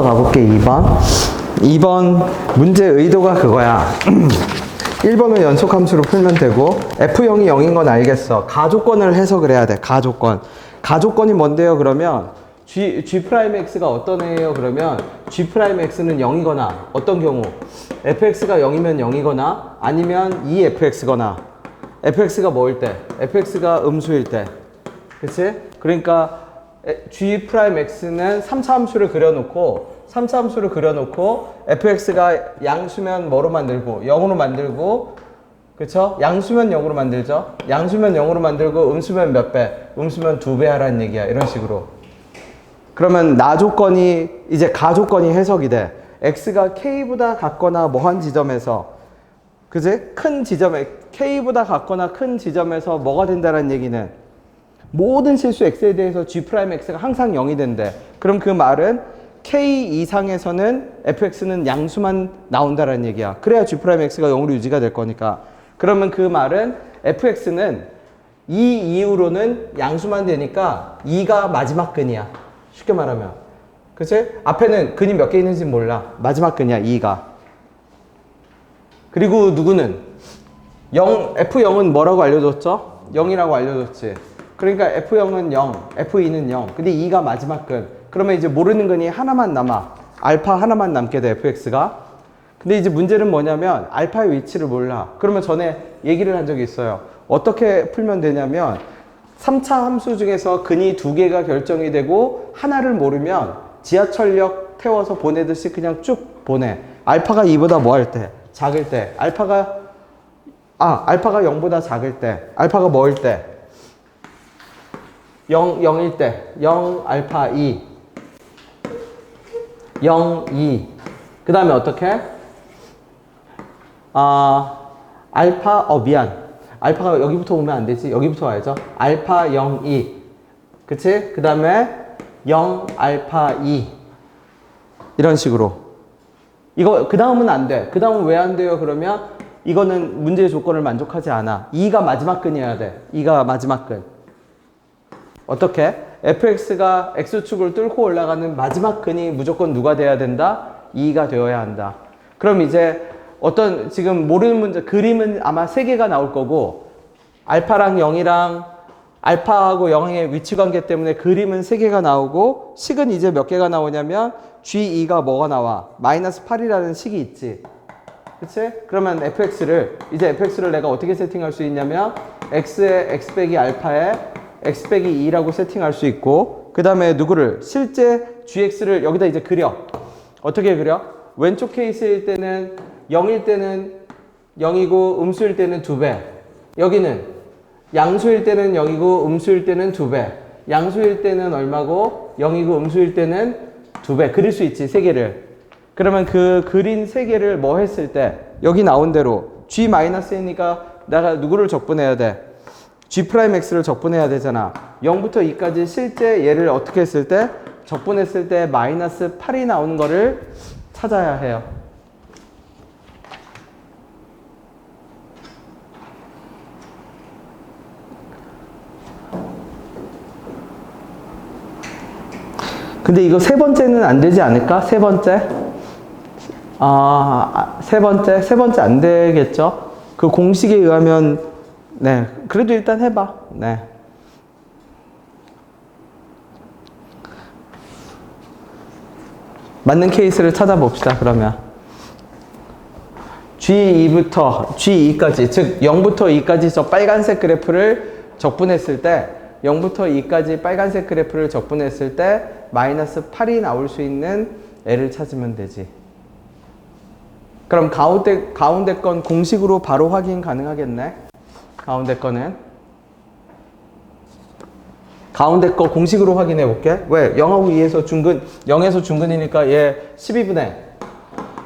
가볼게. 2번 문제 의도가 그거야. 1번은 연속함수로 풀면 되고 F형이 0인 건 알겠어. 가조건을 해석을 해야 돼. 가조건이 뭔데요? 그러면 G'X가 어떤 애예요? 그러면 G'X는 0이거나 어떤 경우? fx가 0이면 0이거나 아니면 2fx거나 fx가 뭐일 때? fx가 음수일 때. 그치? 그러니까 G'X는 3차 함수를 그려놓고 fx가 양수면 뭐로 만들고 0으로 만들고 그쵸? 양수면 0으로 만들죠? 양수면 0으로 만들고 음수면 몇 배? 음수면 2배 하라는 얘기야. 이런 식으로. 그러면 나조건이 이제 가조건이 해석이 돼. x가 k보다 같거나 뭐한 지점에서 그치? 큰 지점에 k보다 같거나 큰 지점에서 뭐가 된다는 얘기는 모든 실수 x에 대해서 G'X가 항상 0이 된대. 그럼 그 말은 k 이상에서는 fx는 양수만 나온다는 얘기야. 그래야 G'X가 0으로 유지가 될 거니까. 그러면 그 말은 fx는 2 이후로는 양수만 되니까 2가 마지막 근이야. 쉽게 말하면. 그치? 앞에는 근이 몇 개 있는지 몰라. 마지막 근이야, 2가. 그리고 누구는? F0은 뭐라고 알려줬죠? 0이라고 알려줬지. 그러니까 F0은 0, F2는 0. 근데 2가 마지막 근. 그러면 이제 모르는 근이 하나만 남아. 알파 하나만 남게 돼, fx가. 근데 이제 문제는 뭐냐면 알파의 위치를 몰라. 그러면 전에 얘기를 한 적이 있어요. 어떻게 풀면 되냐면 3차 함수 중에서 근이 2개가 결정이 되고 하나를 모르면 지하철역 태워서 보내듯이 그냥 쭉 보내. 알파가 2보다 뭐 할 때? 작을 때. 알파가 0보다 작을 때. 알파가 뭐일 때? 0일 때. 0 알파 2. 0, 2. 그 다음에 어떻게? 미안. 알파가 여기부터 오면 안 되지. 여기부터 와야죠. 알파 0, 2. 그치? 그 다음에 0 알파 2. 이런 식으로. 이거, 그 다음은 안 돼. 그 다음은 왜 안 돼요? 그러면 이거는 문제의 조건을 만족하지 않아. 2가 마지막 근이어야 돼. 2가 마지막 근. 어떻게? fx가 x축을 뚫고 올라가는 마지막 근이 무조건 누가 돼야 된다? 2가 되어야 한다. 그럼 이제 지금 모르는 문제, 그림은 아마 3개가 나올 거고, 알파랑 0이랑 알파하고 0의 위치 관계 때문에 그림은 3개가 나오고, 식은 이제 몇 개가 나오냐면, G2가 뭐가 나와? 마이너스 8이라는 식이 있지. 그치? 그러면 이제 fx를 내가 어떻게 세팅할 수 있냐면, x에 x 빼기 알파에 x 빼기 2라고 세팅할 수 있고, 그 다음에 누구를? 실제 gx를 여기다 이제 그려. 어떻게 그려? 왼쪽 케이스일 때는 0일 때는 0이고 음수일 때는 2배. 여기는 양수일 때는 0이고 음수일 때는 2배. 양수일 때는 얼마고 0이고 음수일 때는 2배. 그릴 수 있지, 3개를. 그러면 그 그린 3개를 뭐 했을 때 여기 나온 대로 G-N이니까 내가 누구를 적분해야 돼? G'X를 적분해야 되잖아. 0부터 2까지 실제 얘를 어떻게 했을 때? 적분했을 때 마이너스 8이 나오는 거를 찾아야 해요. 근데 이거 세 번째는 안 되지 않을까? 세 번째? 세 번째 안 되겠죠? 그 공식에 의하면 네, 그래도 일단 해봐. 네. 맞는 케이스를 찾아봅시다, 그러면. G2까지, 즉 0부터 2까지 저 빨간색 그래프를 적분했을 때 0부터 2까지 빨간색 그래프를 적분했을 때 마이너스 8이 나올 수 있는 애를 찾으면 되지. 그럼 가운데 건 공식으로 바로 확인 가능하겠네? 가운데 거는 가운데 거 공식으로 확인해 볼게. 왜? 0하고 2에서 중근, 0에서 중근이니까 얘 12분의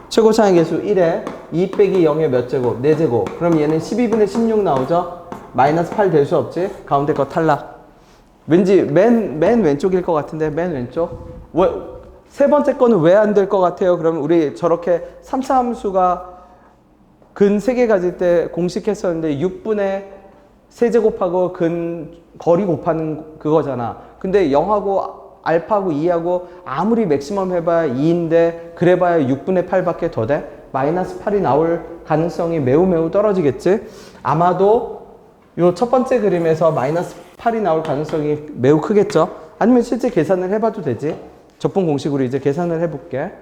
최고차의 개수 1에 2 빼기 0의 몇 제곱? 4제곱. 그럼 얘는 12분의 16 나오죠? 마이너스 8 될 수 없지? 가운데 거 탈락. 왠지 맨 왼쪽일 것 같은데, 맨 왼쪽? 왜, 세 번째 거는 왜 안 될 것 같아요? 그러면 우리 저렇게 3차 함수가 근 3개 가질 때 공식 했었는데 6분의 세제곱하고 근 거리 곱하는 그거잖아. 근데 0하고 알파하고 2하고 아무리 맥시멈 해봐야 2인데 그래봐야 6분의 8밖에 더 돼? 마이너스 8이 나올 가능성이 매우 떨어지겠지? 아마도 요 첫 번째 그림에서 마이너스 8이 나올 가능성이 매우 크겠죠? 아니면 실제 계산을 해봐도 되지? 적분 공식으로 이제 계산을 해볼게.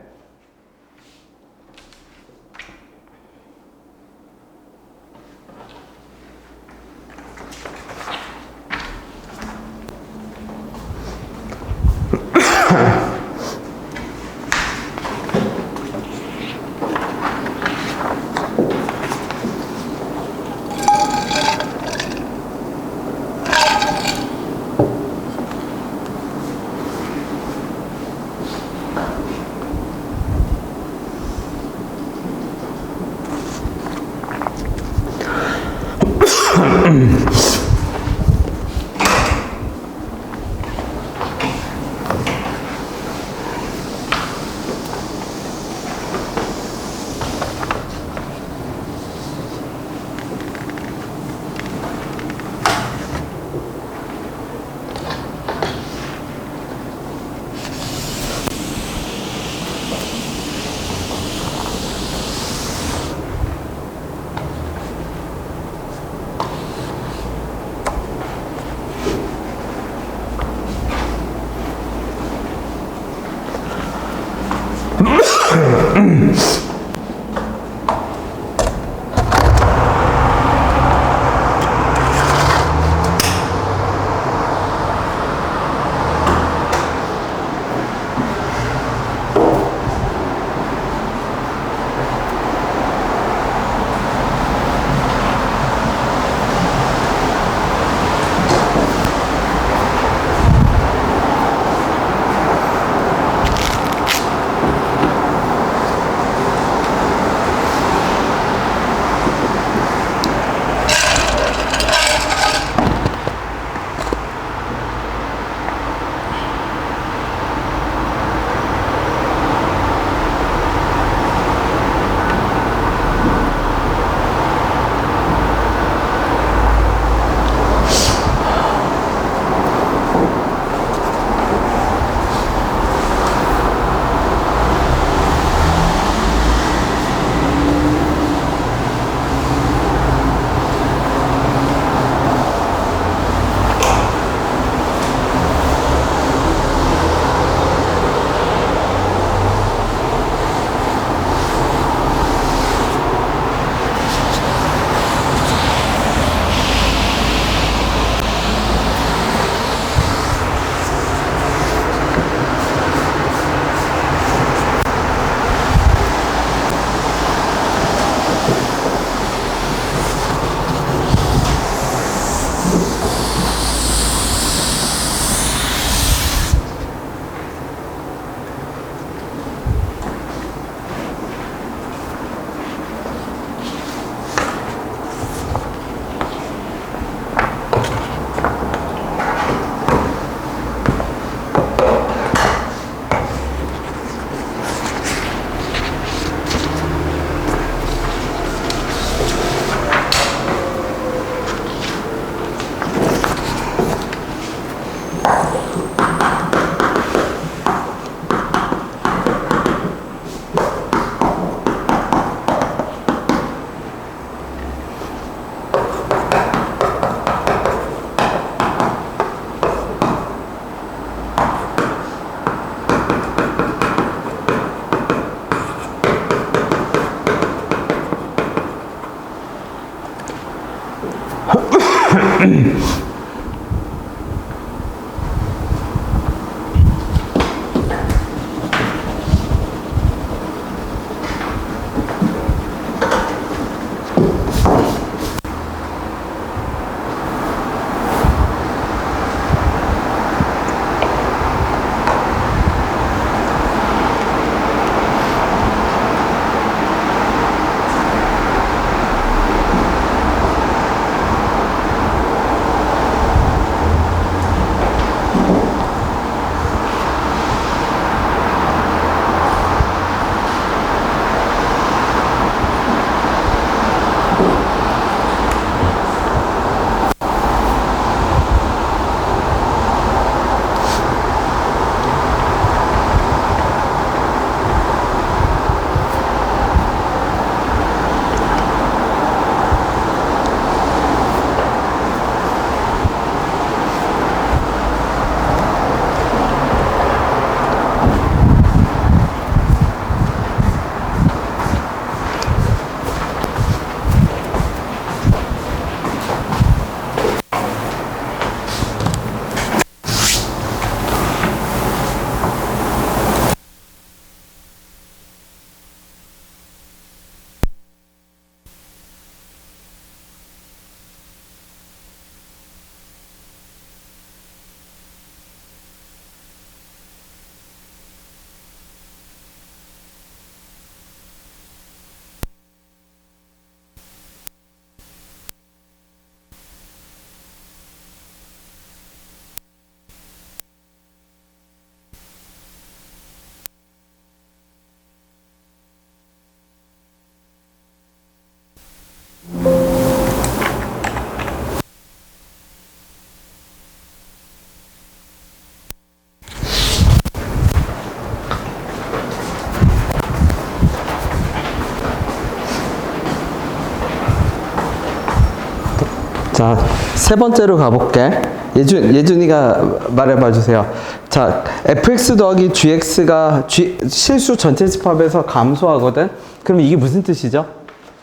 자, 세 번째로 가볼게. 예준이가 말해봐 주세요. 자, fx 더하기 gx가 실수 전체 집합에서 감소하거든? 그럼 이게 무슨 뜻이죠?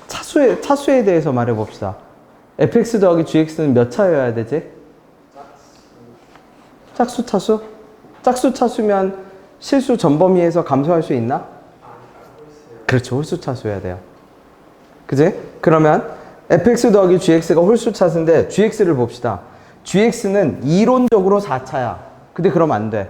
차수에 대해서 말해봅시다. fx 더하기 gx는 몇 차여야 되지? 짝수 차수? 짝수 차수면 실수 전범위에서 감소할 수 있나? 그렇죠. 홀수 차수여야 돼요. 그지? 그러면 fx 더하기 gx가 홀수 차수인데 gx를 봅시다. gx는 이론적으로 4차야. 근데 그러면 안 돼.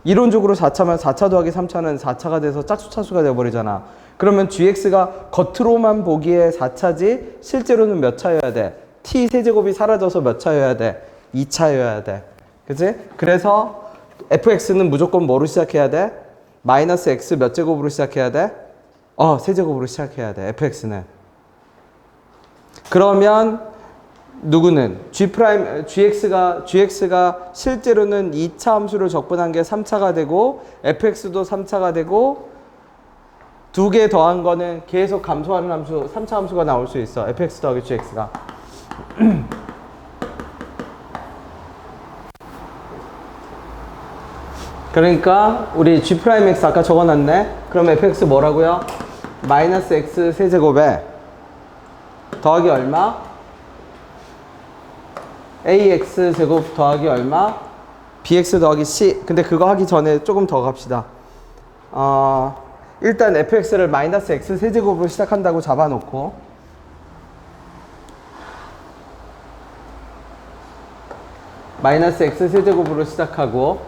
이론적으로 4차면 4차 더하기 3차는 4차가 돼서 짝수 차수가 되어버리잖아. 그러면 gx가 겉으로만 보기에 4차지 실제로는 몇 차여야 돼? t 세제곱이 사라져서 몇 차여야 돼? 2차여야 돼. 그치? 그래서 fx는 무조건 뭐로 시작해야 돼? 마이너스 x 몇 제곱으로 시작해야 돼? 세제곱으로 시작해야 돼. fx는. 그러면 누구는? gx가 실제로는 2차 함수를 적분한 게 3차가 되고 fx도 3차가 되고 두 개 더한 거는 계속 감소하는 함수 3차 함수가 나올 수 있어. fx 더하기 gx가. 그러니까 우리 g'x 아까 적어놨네. 그럼 fx 뭐라고요? 마이너스 x 세제곱에 더하기 얼마? ax 제곱 더하기 얼마? bx 더하기 c. 근데 그거 하기 전에 조금 더 갑시다. 일단 fx를 마이너스 x 세제곱으로 시작한다고 잡아놓고 마이너스 x 세제곱으로 시작하고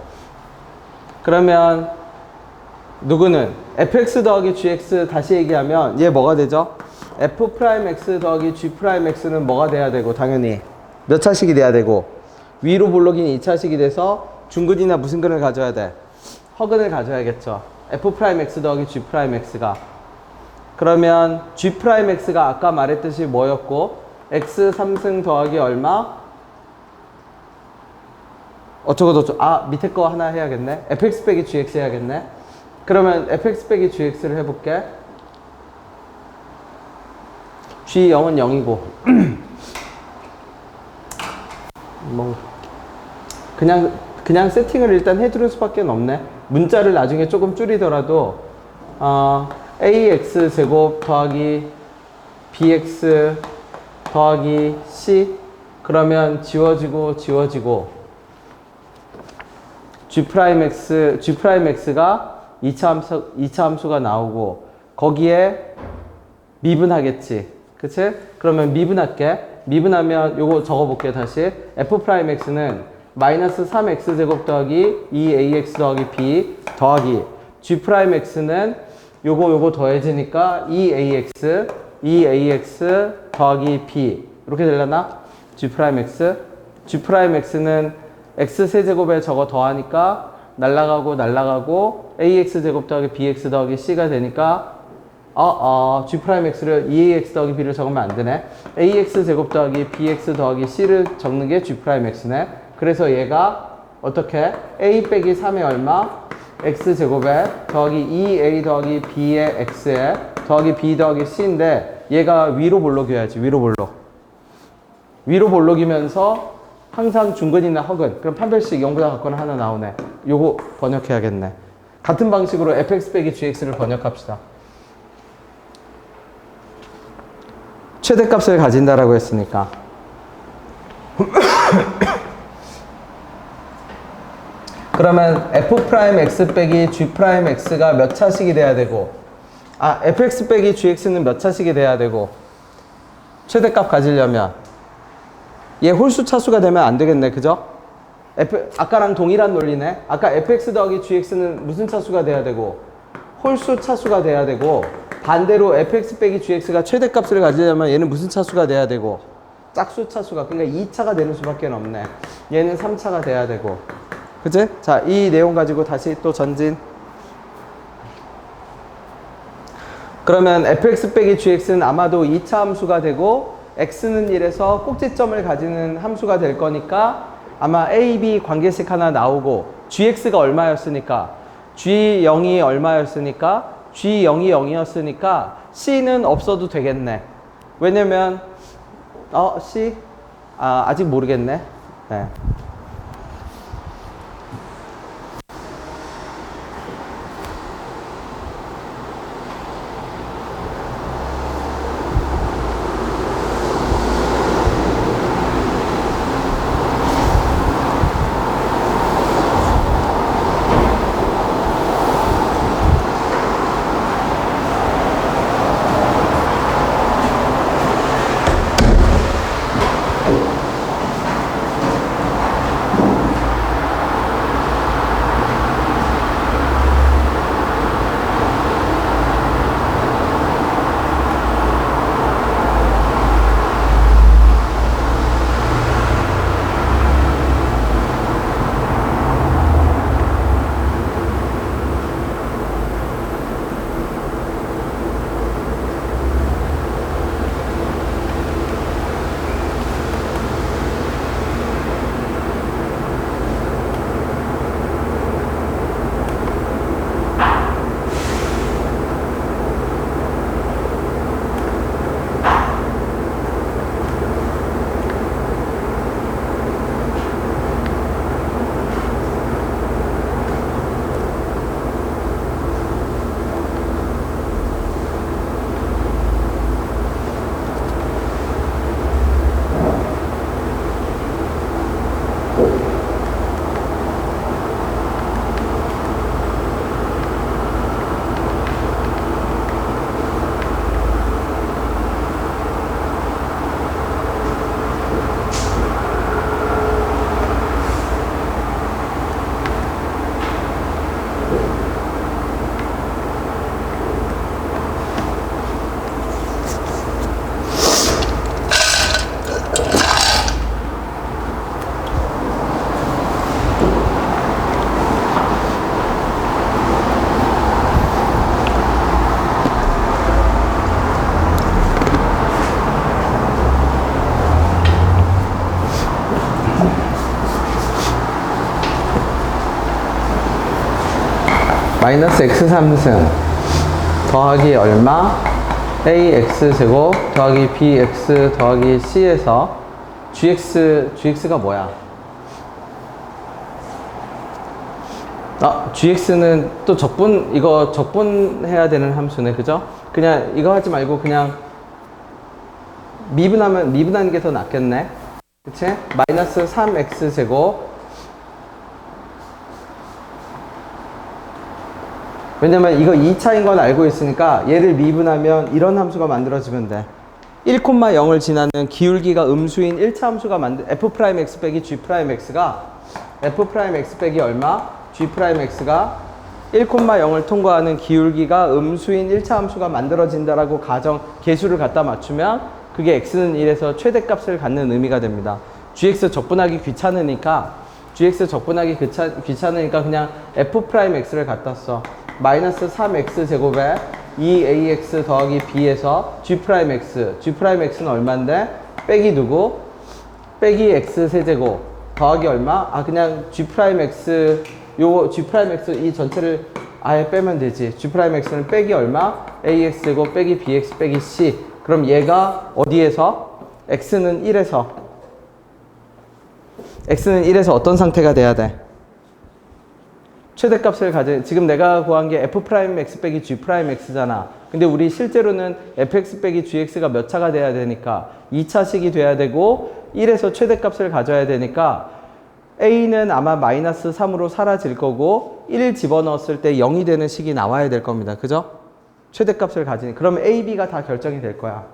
그러면 누구는? fx 더하기 gx 다시 얘기하면 얘 뭐가 되죠? f'x 더하기 g'x는 뭐가 돼야 되고 당연히 몇 차식이 돼야 되고 위로 볼록인 2차식이 돼서 중근이나 무슨 근을 가져야 돼? 허근을 가져야겠죠. f'x 더하기 g'x가 그러면 g'x가 아까 말했듯이 뭐였고 x 3승 더하기 얼마? 어쩌고 밑에 거 하나 해야겠네. fx 빼기 gx 해야겠네. 그러면 fx 빼기 gx를 해볼게. g0은 0이고 뭐 그냥 세팅을 일단 해두는 수밖에 없네. 문자를 나중에 조금 줄이더라도 ax 제곱 더하기 bx 더하기 c 그러면 지워지고 g'x가 2차 함수가 나오고 거기에 미분하겠지. 그치? 그러면 미분할게. 미분하면 요거 적어볼게 다시. f'x는 마이너스 3x제곱 더하기 2ax 더하기 b 더하기 g'x는 요거 더해지니까 2ax 더하기 b 이렇게 되려나? g'x는 x세제곱에 저거 더하니까 날라가고 ax 제곱 더하기 bx 더하기 c가 되니까 g'x를 2ax 더하기 b를 적으면 안 되네. ax 제곱 더하기 bx 더하기 c를 적는 게 g'x네. 그래서 얘가 어떻게? a 빼기 3의 얼마? x 제곱에 더하기 2a 더하기 b의 x에 더하기 b 더하기 c인데 얘가 위로 볼록이어야지. 위로 볼록이면서 항상 중근이나 허근. 그럼 판별식 0보다 같거나 하나 나오네. 요거 번역해야겠네. 같은 방식으로 fx 빼기 gx를 번역합시다. 최대값을 가진다라고 했으니까. 그러면 f'x 빼기 g'x가 몇 차식이 돼야 되고 fx 빼기 gx는 몇 차식이 돼야 되고 최대값 가지려면 얘 홀수 차수가 되면 안 되겠네. 그죠? 아까랑 동일한 논리네. 아까 fx 더하기 gx는 무슨 차수가 돼야 되고 홀수 차수가 돼야 되고 반대로 fx 빼기 gx가 최대값을 가지려면 얘는 무슨 차수가 돼야 되고 짝수 차수가 그러니까 2차가 되는 수밖에 없네. 얘는 3차가 돼야 되고 그치? 자, 이 내용 가지고 다시 또 전진. 그러면 fx 빼기 gx는 아마도 2차 함수가 되고 x는 1에서 꼭지점을 가지는 함수가 될 거니까 아마 a, b 관계식 하나 나오고 gx가 얼마였으니까 g0이 얼마였으니까 g0이 0이었으니까 c는 없어도 되겠네. 왜냐면 c 아직 모르겠네. 네. 마이너스 x3승 더하기 얼마 ax제곱 더하기 bx 더하기 c에서 gx가 뭐야? gx는 또 이거 적분해야 되는 함수네, 그죠? 그냥 이거 하지 말고 그냥 미분하는 게 더 낫겠네, 그치? 마이너스 3x제곱, 왜냐면 이거 2차인 건 알고 있으니까 얘를 미분하면 이런 함수가 만들어지면 돼. 1,0을 지나는 기울기가 음수인 1차 함수가 f'x 빼기 g'x가 f'x 빼기 얼마? g'x가 1,0을 통과하는 기울기가 음수인 1차 함수가 만들어진다라고 계수를 갖다 맞추면 그게 x는 1에서 최대값을 갖는 의미가 됩니다. gx 적분하기 귀찮으니까 그냥 f'x를 갖다 써. 마이너스 3x제곱에 2ax 더하기 b에서 g'x는 얼마인데? 빼기 누구? 빼기 x세제곱 더하기 얼마? 그냥 g'x 이 전체를 아예 빼면 되지. g'x는 빼기 얼마? ax제곱 빼기 bx 빼기 c. 그럼 얘가 어디에서? x는 1에서 어떤 상태가 돼야 돼? 최대값을 가진, 지금 내가 구한 게 f'x 빼기 g'x잖아. 근데 우리 실제로는 fx 빼기 gx가 몇 차가 돼야 되니까 2차식이 돼야 되고 1에서 최대값을 가져야 되니까 a는 아마 마이너스 3으로 사라질 거고 1 집어넣었을 때 0이 되는 식이 나와야 될 겁니다. 그죠? 최대값을 가진, 그러면 a, b가 다 결정이 될 거야.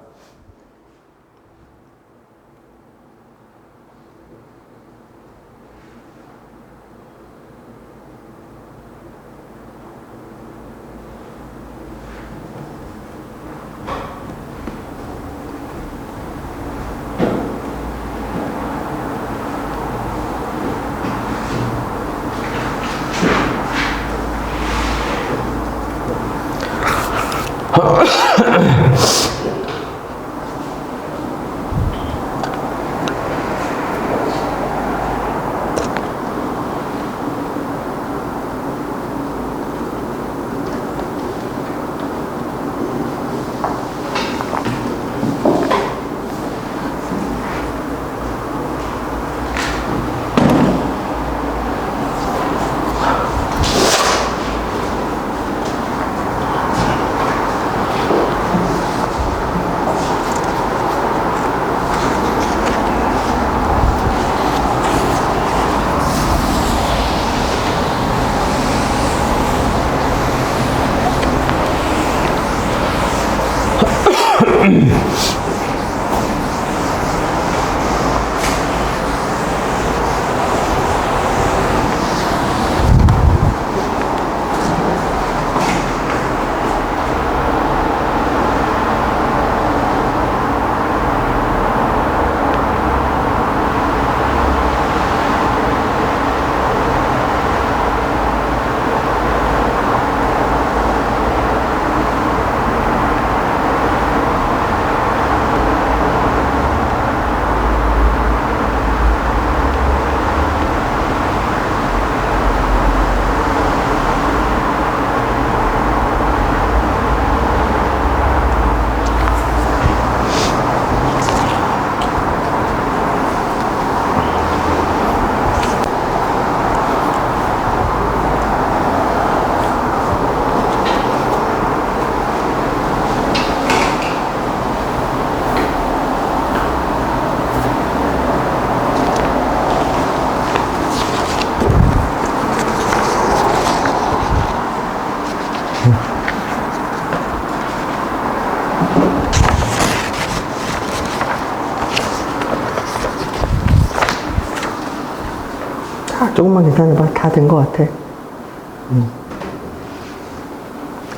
조금만 기다려봐. 다 된 것 같아.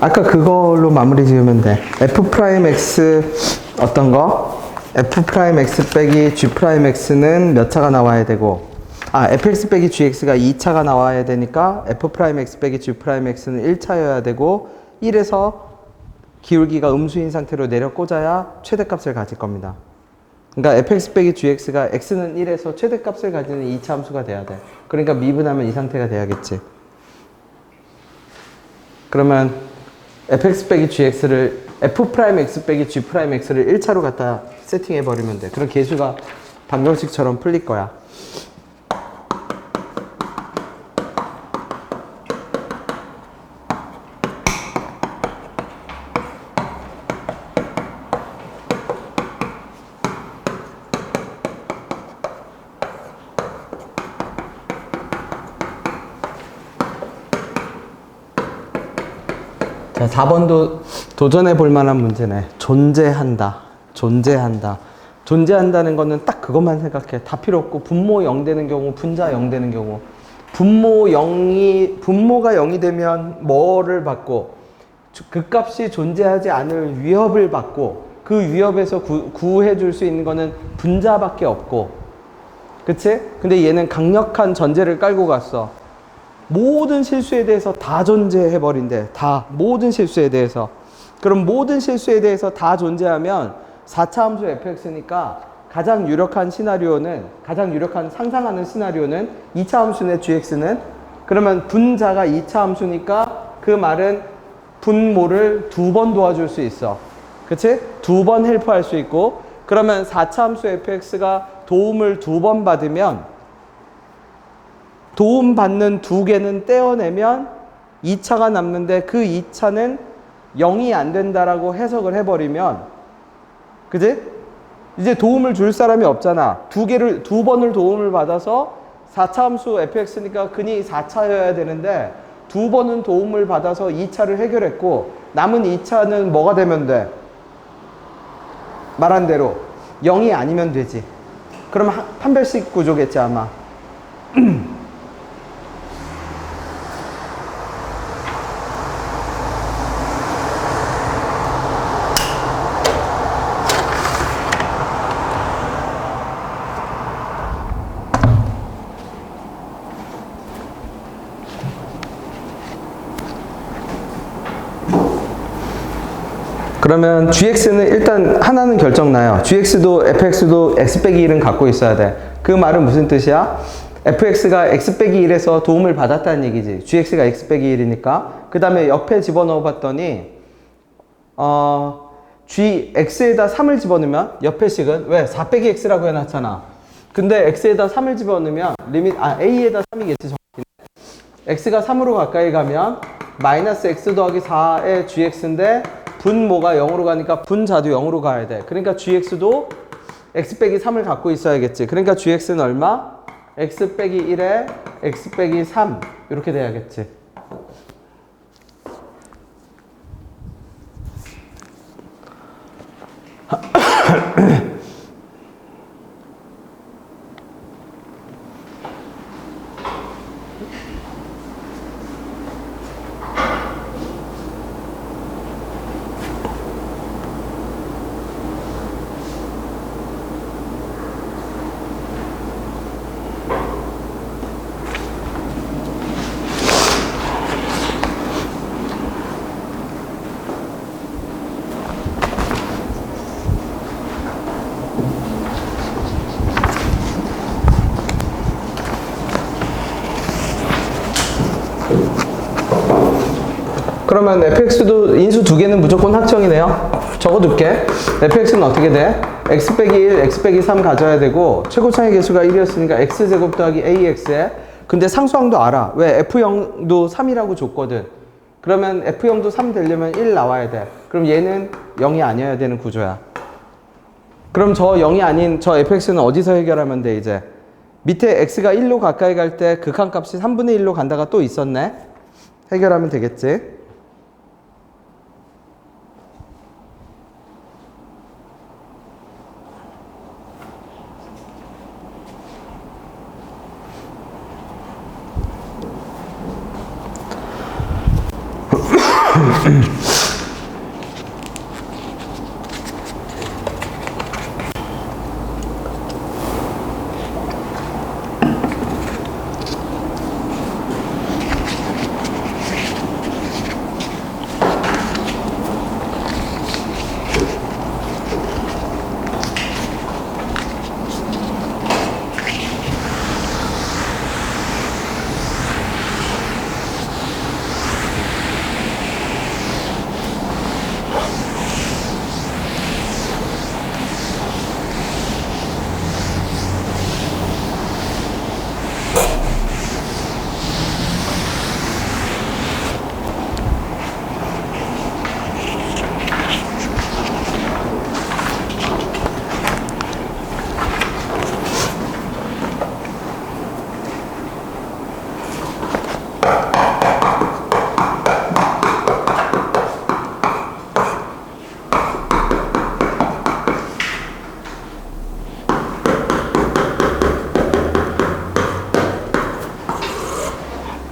아까 그걸로 마무리 지으면 돼. F'X 어떤 거? F'X 빼기 G'X는 몇 차가 나와야 되고, Fx 빼기 Gx가 2차가 나와야 되니까 F'X 빼기 G'X는 1차여야 되고, 1에서 기울기가 음수인 상태로 내려 꽂아야 최대값을 가질 겁니다. 그러니까 fx 빼기 gx가 x는 1에서 최대값을 가지는 2차 함수가 돼야 돼. 그러니까 미분하면 이 상태가 돼야겠지. 그러면 fx 빼기 gx를 f'x 빼기 g'x를 1차로 갖다 세팅해 버리면 돼. 그럼 계수가 방정식처럼 풀릴 거야. 자, 4번도 도전해 볼 만한 문제네. 존재한다. 존재한다. 존재한다는 거는 딱 그것만 생각해. 다 필요 없고, 분모 0 되는 경우, 분자 0 되는 경우. 분모가 0이 되면 뭐를 받고, 그 값이 존재하지 않을 위협을 받고, 그 위협에서 구해 줄 수 있는 거는 분자밖에 없고. 그치? 근데 얘는 강력한 전제를 깔고 갔어. 모든 실수에 대해서 다 존재해버린대. 다. 모든 실수에 대해서. 그럼 모든 실수에 대해서 다 존재하면 4차 함수 fx니까 가장 유력한 상상하는 시나리오는 2차 함수네 gx는. 그러면 분자가 2차 함수니까 그 말은 분모를 2번 도와줄 수 있어. 그치? 2번 헬프할 수 있고, 그러면 4차 함수 fx가 도움을 2번 받으면 도움받는 2개는 떼어내면 2차가 남는데, 그 2차는 0이 안 된다라고 해석을 해버리면, 그지? 이제 도움을 줄 사람이 없잖아. 2번을 도움을 받아서 4차 함수 fx니까 근이 4차여야 되는데 2번은 도움을 받아서 2차를 해결했고, 남은 2차는 뭐가 되면 돼? 말한 대로 0이 아니면 되지. 그럼 판별식 구조겠지 아마. 그러면 gx는 일단 하나는 결정나요. gx도 fx도 x 빼기 1은 갖고 있어야 돼. 그 말은 무슨 뜻이야? fx가 x 빼기 1에서 도움을 받았다는 얘기지. gx가 x 빼기 1이니까. 그 다음에 옆에 집어넣어 봤더니 gx에다 3을 집어넣으면 옆에 식은 왜? 4 빼기 x라고 해놨잖아. 근데 x에다 3을 집어넣으면 a에다 3이겠지 정확히. x가 3으로 가까이 가면 마이너스 x 더하기 4의 gx인데 분모가 0으로 가니까 분자도 0으로 가야 돼. 그러니까 gx도 x 빼기 3을 갖고 있어야겠지. 그러니까 gx는 얼마? x 빼기 1에 x 빼기 3 이렇게 돼야겠지. 그러면 fx도 인수 2개는 무조건 확정이네요. 적어둘게. fx는 어떻게 돼? x 빼기 1, x 빼기 3 가져야 되고, 최고차의 개수가 1이었으니까 x제곱 더하기 ax에, 근데 상수항도 알아. 왜? f0도 3이라고 줬거든. 그러면 f0도 3 되려면 1 나와야 돼. 그럼 얘는 0이 아니어야 되는 구조야. 그럼 저 0이 아닌 저 fx는 어디서 해결하면 돼 이제? 밑에 x가 1로 가까이 갈 때 극한값이 3분의 1로 간다가 또 있었네? 해결하면 되겠지?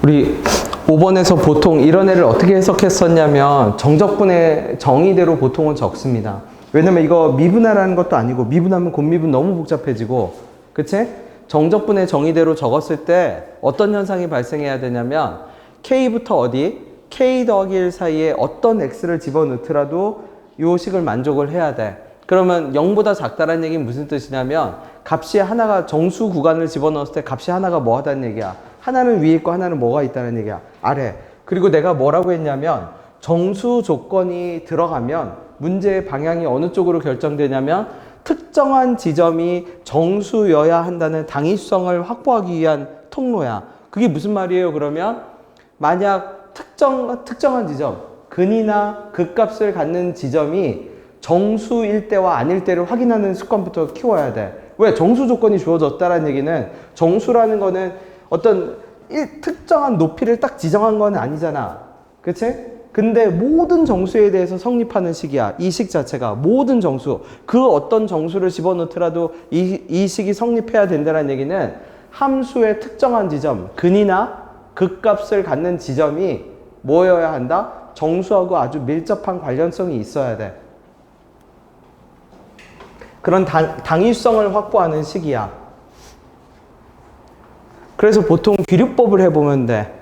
우리 5번에서 보통 이런 애를 어떻게 해석했었냐면 정적분의 정의대로 보통은 적습니다. 왜냐면 이거 미분하라는 것도 아니고 미분하면 곱미분 너무 복잡해지고 그치? 정적분의 정의대로 적었을 때 어떤 현상이 발생해야 되냐면 K부터 어디? K 더하기 1 사이에 어떤 X를 집어넣더라도 요 식을 만족을 해야 돼. 그러면 0보다 작다는 얘기는 무슨 뜻이냐면 값이 하나가 정수 구간을 집어넣었을 때 값이 하나가 뭐 하다는 얘기야. 하나는 위에 있고 하나는 뭐가 있다는 얘기야. 아래. 그리고 내가 뭐라고 했냐면 정수 조건이 들어가면 문제의 방향이 어느 쪽으로 결정되냐면 특정한 지점이 정수여야 한다는 당위성을 확보하기 위한 통로야. 그게 무슨 말이에요? 그러면 만약 특정한 지점, 근이나 극값을 갖는 지점이 정수일 때와 아닐 때를 확인하는 습관부터 키워야 돼. 왜? 정수 조건이 주어졌다는 얘기는 정수라는 거는 어떤 특정한 높이를 딱 지정한 건 아니잖아. 그치? 근데 모든 정수에 대해서 성립하는 식이야. 이 식 자체가 모든 정수. 그 어떤 정수를 집어넣더라도 이 식이 성립해야 된다는 얘기는 함수의 특정한 지점, 근이나 극값을 갖는 지점이 뭐여야 한다? 정수하고 아주 밀접한 관련성이 있어야 돼. 그런 당위성을 확보하는 식이야. 그래서 보통 귀류법을 해보면 돼.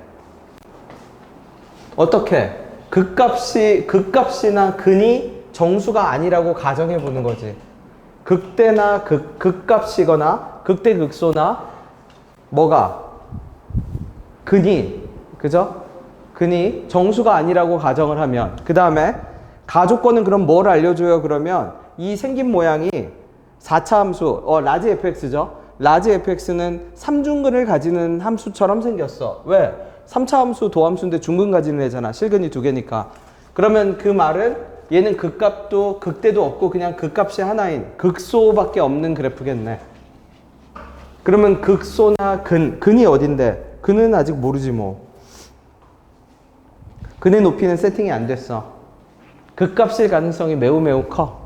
어떻게? 극값이나 근이 정수가 아니라고 가정해 보는 거지. 극대나 극값이거나 극대 극소나 뭐가? 근이, 그죠? 근이 정수가 아니라고 가정을 하면 그 다음에 가조건은 그럼 뭘 알려줘요? 그러면 이 생긴 모양이 4차 함수, 라지 fx죠? 라지 fx는 3중근을 가지는 함수처럼 생겼어. 왜? 3차 함수 도함수인데 중근 가지는 애잖아. 실근이 2개니까. 그러면 그 말은 얘는 극값도 극대도 없고 그냥 극값이 하나인 극소밖에 없는 그래프겠네. 그러면 극소나 근이 어딘데? 근은 아직 모르지 뭐. 근의 높이는 세팅이 안 됐어. 극값일 가능성이 매우 매우 커.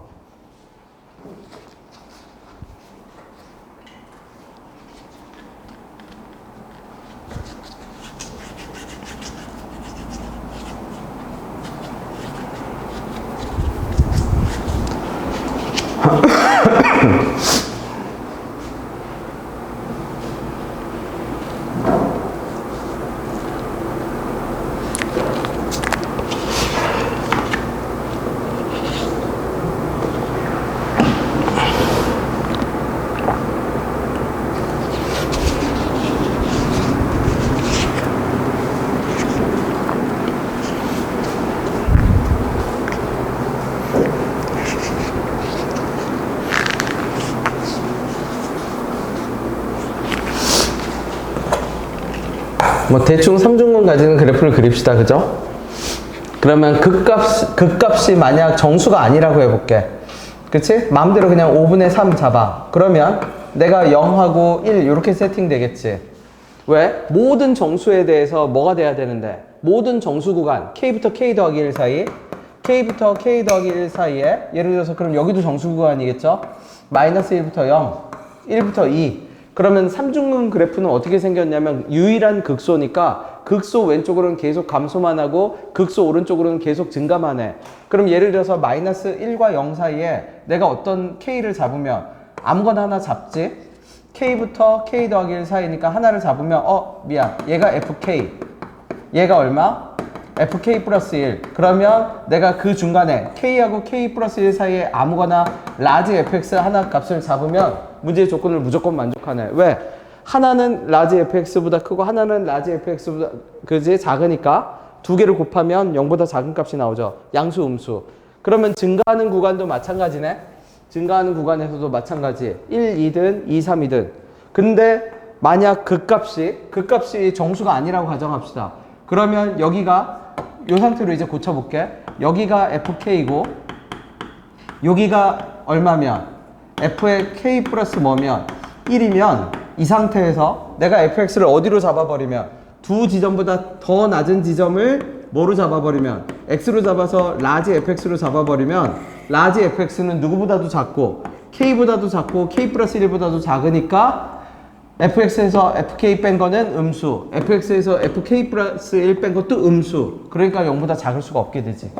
뭐 대충 3중근 가지는 그래프를 그립시다. 그죠? 그러면 극값이 만약 정수가 아니라고 해볼게. 그치? 마음대로 그냥 5분의 3 잡아. 그러면 내가 0하고 1 이렇게 세팅 되겠지. 왜? 모든 정수에 대해서 뭐가 돼야 되는데 모든 정수 구간 K부터 K 더하기 1 사이 K부터 K 더하기 1 사이에 예를 들어서 그럼 여기도 정수 구간이겠죠? 마이너스 1부터 0, 1부터 2 그러면 삼중근 그래프는 어떻게 생겼냐면 유일한 극소니까 극소 왼쪽으로는 계속 감소만 하고 극소 오른쪽으로는 계속 증가만 해. 그럼 예를 들어서 마이너스 1과 0 사이에 내가 어떤 K를 잡으면 아무거나 하나 잡지? K부터 K 더하기 1 사이니까 하나를 잡으면 미안 얘가 FK 얘가 얼마? FK 플러스 1 그러면 내가 그 중간에 K하고 K 플러스 1 사이에 아무거나 라지 fx 하나 값을 잡으면 문제의 조건을 무조건 만족하네. 왜? 하나는 라지 fx보다 크고 하나는 라지 fx보다 그지 작으니까 두 개를 곱하면 0보다 작은 값이 나오죠. 양수 음수. 그러면 증가하는 구간도 마찬가지네. 증가하는 구간에서도 마찬가지. 1, 2든 2, 3이든. 근데 만약 그 값이 정수가 아니라고 가정합시다. 그러면 여기가 이 상태로 이제 고쳐볼게. 여기가 fk이고 여기가 얼마면 f의 k 플러스 뭐면 1이면 이 상태에서 내가 fx를 어디로 잡아버리면 두 지점보다 더 낮은 지점을 뭐로 잡아버리면 x로 잡아서 라지 fx로 잡아버리면 라지 fx는 누구보다도 작고 k보다도 작고 k 플러스 1보다도 작으니까 fx에서 fk 뺀 거는 음수, fx에서 fk 플러스 1 뺀 것도 음수. 그러니까 0보다 작을 수가 없게 되지.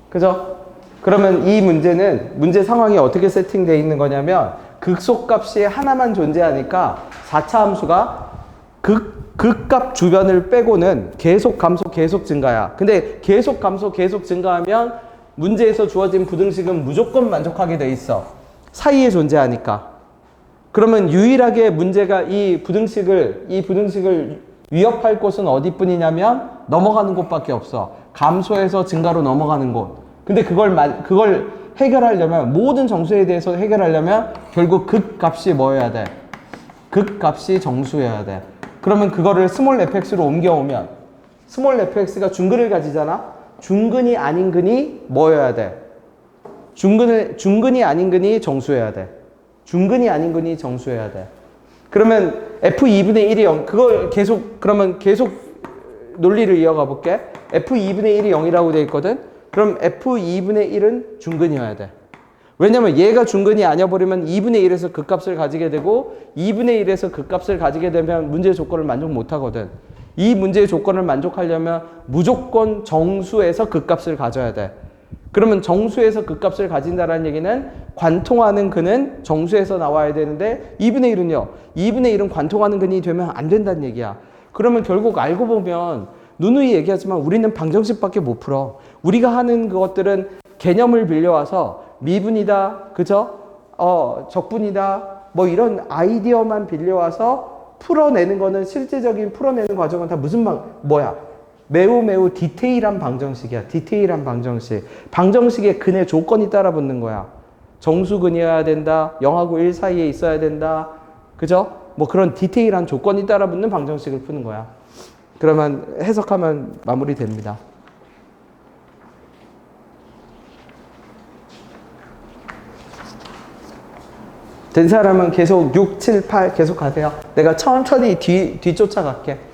그죠? 그러면 이 문제는 문제 상황이 어떻게 세팅되어 있는 거냐면 극소값이 하나만 존재하니까 4차 함수가 극값 주변을 빼고는 계속 감소 계속 증가야. 근데 계속 감소 계속 증가하면 문제에서 주어진 부등식은 무조건 만족하게 돼 있어. 사이에 존재하니까. 그러면 유일하게 문제가 이 부등식을 위협할 곳은 어디뿐이냐면 넘어가는 곳밖에 없어. 감소해서 증가로 넘어가는 곳. 근데 그걸 해결하려면 모든 정수에 대해서 해결하려면 결국 극값이 뭐여야 돼? 극값이 정수여야 돼. 그러면 그거를 스몰 fx로 옮겨오면 스몰 fx가 중근을 가지잖아. 중근이 아닌 근이 뭐여야 돼? 중근이 아닌 근이 정수여야 돼. 중근이 아닌 근이 정수여야 돼. 그러면 f2분의 1이 0 그걸 그러면 계속 논리를 이어가 볼게. f2분의 1이 0이라고 돼 있거든. 그럼 f2분의 1은 중근이어야 돼. 왜냐면 얘가 중근이 아니어버리면 2분의 1에서 그 값을 가지게 되고 2분의 1에서 그 값을 가지게 되면 문제의 조건을 만족 못하거든. 이 문제의 조건을 만족하려면 무조건 정수에서 그 값을 가져야 돼. 그러면 정수에서 그 값을 가진다는 얘기는 관통하는 근은 정수에서 나와야 되는데 2분의 1은요. 2분의 1은 관통하는 근이 되면 안 된다는 얘기야. 그러면 결국 알고 보면 누누이 얘기하지만 우리는 방정식밖에 못 풀어. 우리가 하는 그것들은 개념을 빌려와서 미분이다, 그죠? 적분이다, 뭐 이런 아이디어만 빌려와서 풀어내는 거는 실제적인 풀어내는 과정은 다 매우 디테일한 방정식이야. 디테일한 방정식. 방정식의 근의 조건이 따라 붙는 거야. 정수근이어야 된다. 0하고 1 사이에 있어야 된다. 그죠? 뭐 그런 디테일한 조건이 따라 붙는 방정식을 푸는 거야. 그러면 해석하면 마무리됩니다. 된 사람은 계속 6, 7, 8 계속 가세요. 내가 천천히 뒤쫓아갈게.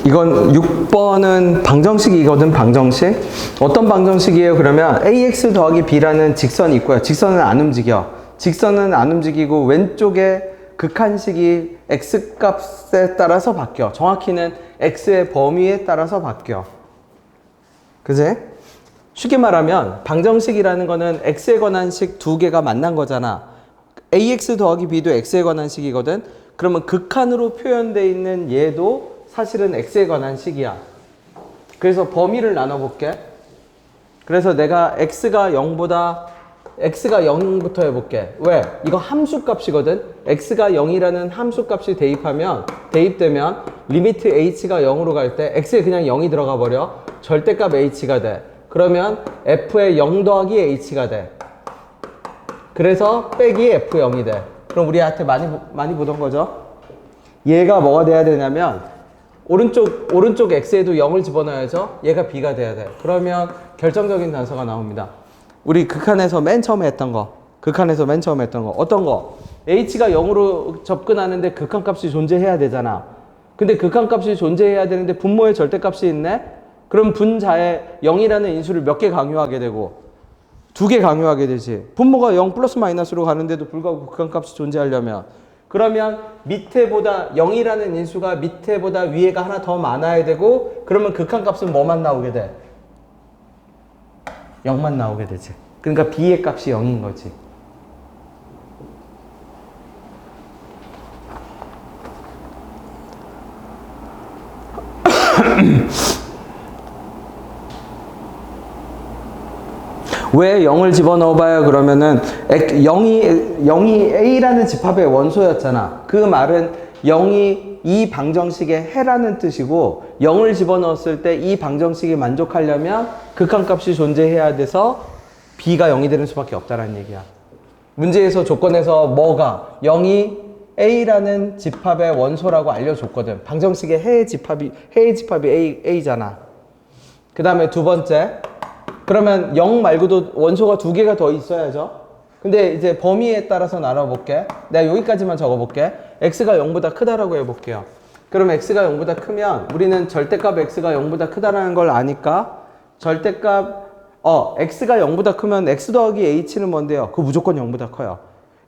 이건 6번은 방정식이거든, 방정식. 어떤 방정식이에요? 그러면 ax 더하기 b라는 직선이 있고요. 직선은 안 움직여. 직선은 안 움직이고 왼쪽에 극한식이 x 값에 따라서 바뀌어. 정확히는 x의 범위에 따라서 바뀌어. 그지? 쉽게 말하면 방정식이라는 거는 x에 관한 식 두 개가 만난 거잖아. ax 더하기 b도 x에 관한 식이거든. 그러면 극한으로 표현되어 있는 얘도 사실은 x에 관한 식이야. 그래서 범위를 나눠볼게. 그래서 내가 x가 0부터 해볼게. 왜? 이거 함수값이거든. x가 0이라는 함수값이 대입되면 리미트 h가 0으로 갈 때 x에 그냥 0이 들어가 버려. 절대값 h가 돼. 그러면 f에 0 더하기 h가 돼. 그래서 빼기 f0이 돼. 그럼 우리한테 많이 보던 거죠. 얘가 뭐가 돼야 되냐면 오른쪽 x에도 0을 집어넣어야죠. 얘가 b가 돼야 돼. 그러면 결정적인 단서가 나옵니다. 우리 극한에서 맨 처음에 했던 거. 어떤 거? h가 0으로 접근하는데 극한값이 존재해야 되잖아. 근데 극한값이 존재해야 되는데 분모에 절대값이 있네? 그럼 분자에 0이라는 인수를 몇 개 강요하게 되고 2개 강요하게 되지. 분모가 0 플러스 마이너스로 가는데도 불구하고 극한값이 존재하려면 그러면 밑에보다 0이라는 인수가 밑에보다 위에가 하나 더 많아야 되고 그러면 극한값은 뭐만 나오게 돼? 0만 나오게 되지. 그러니까 b의 값이 0인 거지. 왜 0을 집어넣어봐요? 그러면은 0이 A라는 집합의 원소였잖아. 그 말은 0이 이 방정식의 해라는 뜻이고 0을 집어넣었을 때 이 방정식이 만족하려면 극한값이 존재해야 돼서 B가 0이 되는 수밖에 없다는 얘기야. 문제에서 조건에서 뭐가 0이 A라는 집합의 원소라고 알려줬거든. 방정식의 해의 집합이 A잖아. 그 다음에 두 번째, 그러면 0 말고도 원소가 2개가 더 있어야죠. 근데 이제 범위에 따라서 나눠볼게. 내가 여기까지만 적어볼게. x가 0보다 크다라고 해볼게요. 그럼 x가 0보다 크면 우리는 절대값 x가 0보다 크다라는 걸 아니까 절대값 x가 0보다 크면 x 더하기 h는 뭔데요? 그거 무조건 0보다 커요.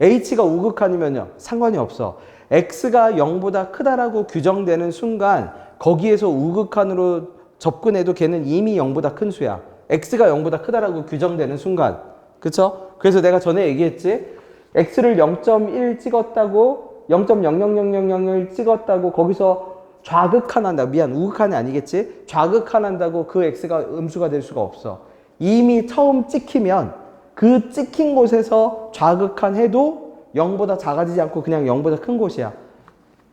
h가 우극한이면요 상관이 없어. x가 0보다 크다라고 규정되는 순간 거기에서 우극한으로 접근해도 걔는 이미 0보다 큰 수야. x가 0보다 크다라고 규정되는 순간. 그쵸? 그래서 내가 전에 얘기했지? x를 0.1 찍었다고 0.00000을 찍었다고 거기서 좌극한한다. 미안, 우극한이 아니겠지? 좌극한한다고 그 x가 음수가 될 수가 없어. 이미 처음 찍히면 그 찍힌 곳에서 좌극한해도 0보다 작아지지 않고 그냥 0보다 큰 곳이야.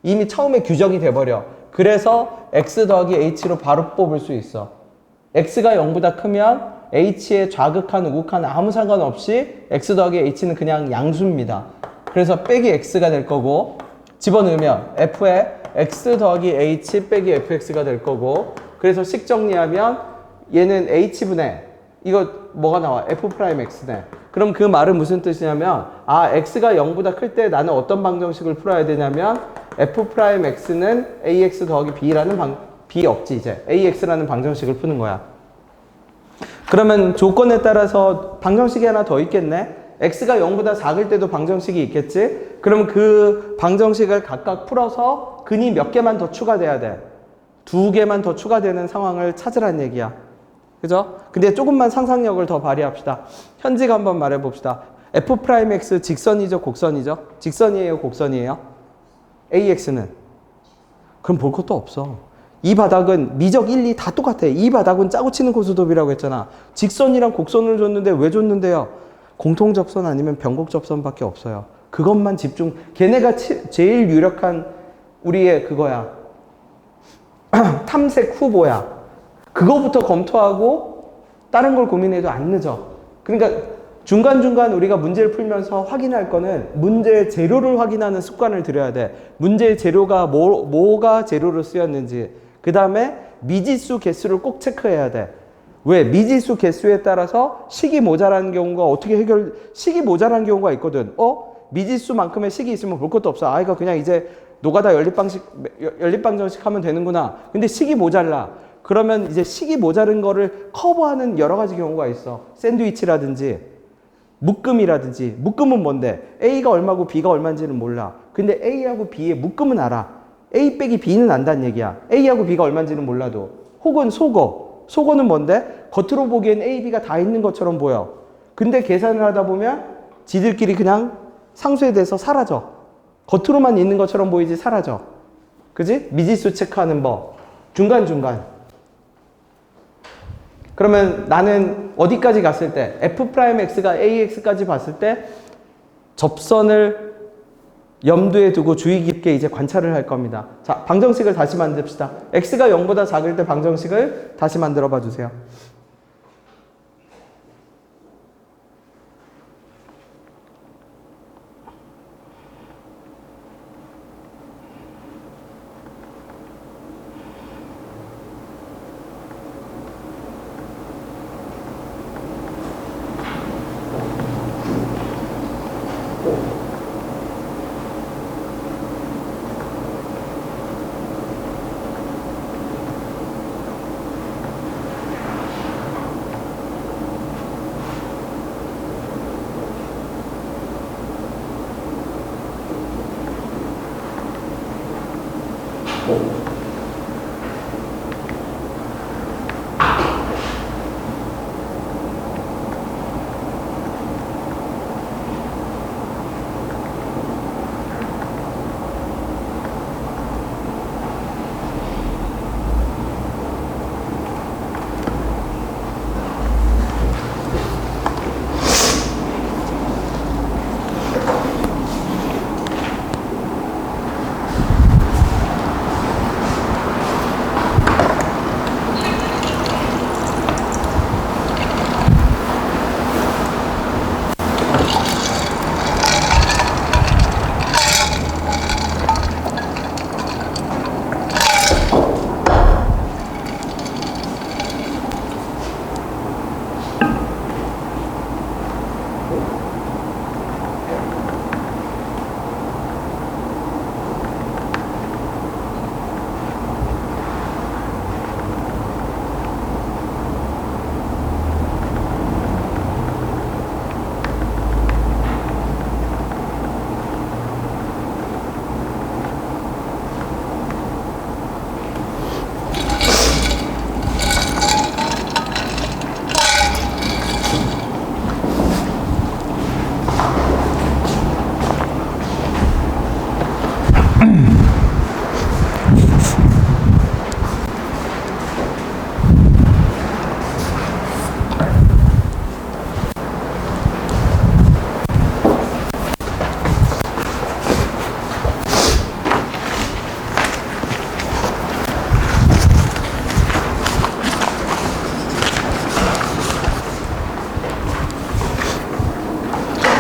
이미 처음에 규정이 돼버려. 그래서 x 더하기 h로 바로 뽑을 수 있어. x가 0보다 크면 h의 좌극한, 우극한 아무 상관없이 x 더하기 h는 그냥 양수입니다. 그래서 빼기 x가 될 거고 집어넣으면 f에 x 더하기 h 빼기 fx가 될 거고 그래서 식 정리하면 얘는 h분의 이거 뭐가 나와? f'x네. 그럼 그 말은 무슨 뜻이냐면 x가 0보다 클 때 나는 어떤 방정식을 풀어야 되냐면 f'x는 ax 더하기 b라는 b 없지 이제 ax라는 방정식을 푸는 거야. 그러면 조건에 따라서 방정식이 하나 더 있겠네. x가 0보다 작을 때도 방정식이 있겠지. 그럼 그 방정식을 각각 풀어서 근이 몇 개만 더 추가돼야 돼. 2개만 더 추가되는 상황을 찾으란 얘기야. 그죠? 근데 조금만 상상력을 더 발휘합시다. 현지가 한번 말해봅시다. f'x 직선이죠, 곡선이죠? 직선이에요, 곡선이에요? ax는? 그럼 볼 것도 없어. 이 바닥은 미적 1, 2 다 똑같아. 이 바닥은 짜고 치는 고스톱이라고 했잖아. 직선이랑 곡선을 줬는데 왜 줬는데요? 공통접선 아니면 변곡접선밖에 없어요. 그것만 집중. 걔네가 제일 유력한 우리의 그거야. 탐색 후보야. 그거부터 검토하고 다른 걸 고민해도 안 늦어. 그러니까 중간중간 우리가 문제를 풀면서 확인할 거는 문제의 재료를 확인하는 습관을 들여야 돼. 문제의 재료가 뭐가 재료로 쓰였는지. 그 다음에 미지수 개수를 꼭 체크해야 돼. 왜? 미지수 개수에 따라서 식이 모자라는 경우가 식이 모자라는 경우가 있거든. 미지수만큼의 식이 있으면 볼 것도 없어. 이거 그냥 이제 노가다 연립방정식 하면 되는구나. 근데 식이 모자라. 그러면 이제 식이 모자른 거를 커버하는 여러 가지 경우가 있어. 샌드위치라든지 묶음이라든지. 묶음은 뭔데? A가 얼마고 B가 얼마인지는 몰라. 근데 A하고 B의 묶음은 알아. A 빼기 B는 안다는 얘기야. A하고 B가 얼마인지는 몰라도. 혹은 속어. 속어는 뭔데? 겉으로 보기엔 A, B가 다 있는 것처럼 보여. 근데 계산을 하다 보면 지들끼리 그냥 상수에 대해서 사라져. 겉으로만 있는 것처럼 보이지 사라져. 그지? 미지수 체크하는 법. 중간중간. 그러면 나는 어디까지 갔을 때 F'X가 AX까지 봤을 때 접선을 염두에 두고 주의 깊게 이제 관찰을 할 겁니다. 자, 방정식을 다시 만듭시다. X가 0보다 작을 때 방정식을 다시 만들어 봐 주세요.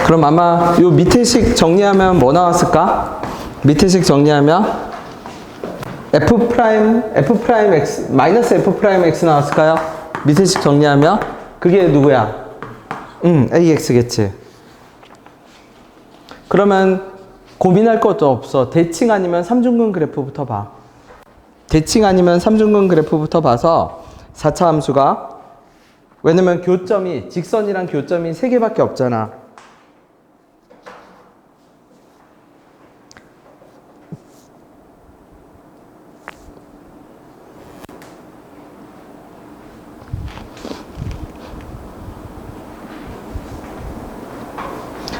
그럼 아마 요 밑에 식 정리하면 뭐 나왔을까? 밑에 식 정리하면 F'X, 마이너스 F'X 나왔을까요? 밑에 식 정리하면 그게 누구야? AX겠지. 그러면 고민할 것도 없어. 대칭 아니면 삼중근 그래프부터 봐. 대칭 아니면 삼중근 그래프부터 봐서 4차 함수가, 왜냐면 교점이, 직선이랑 교점이 3개밖에 없잖아.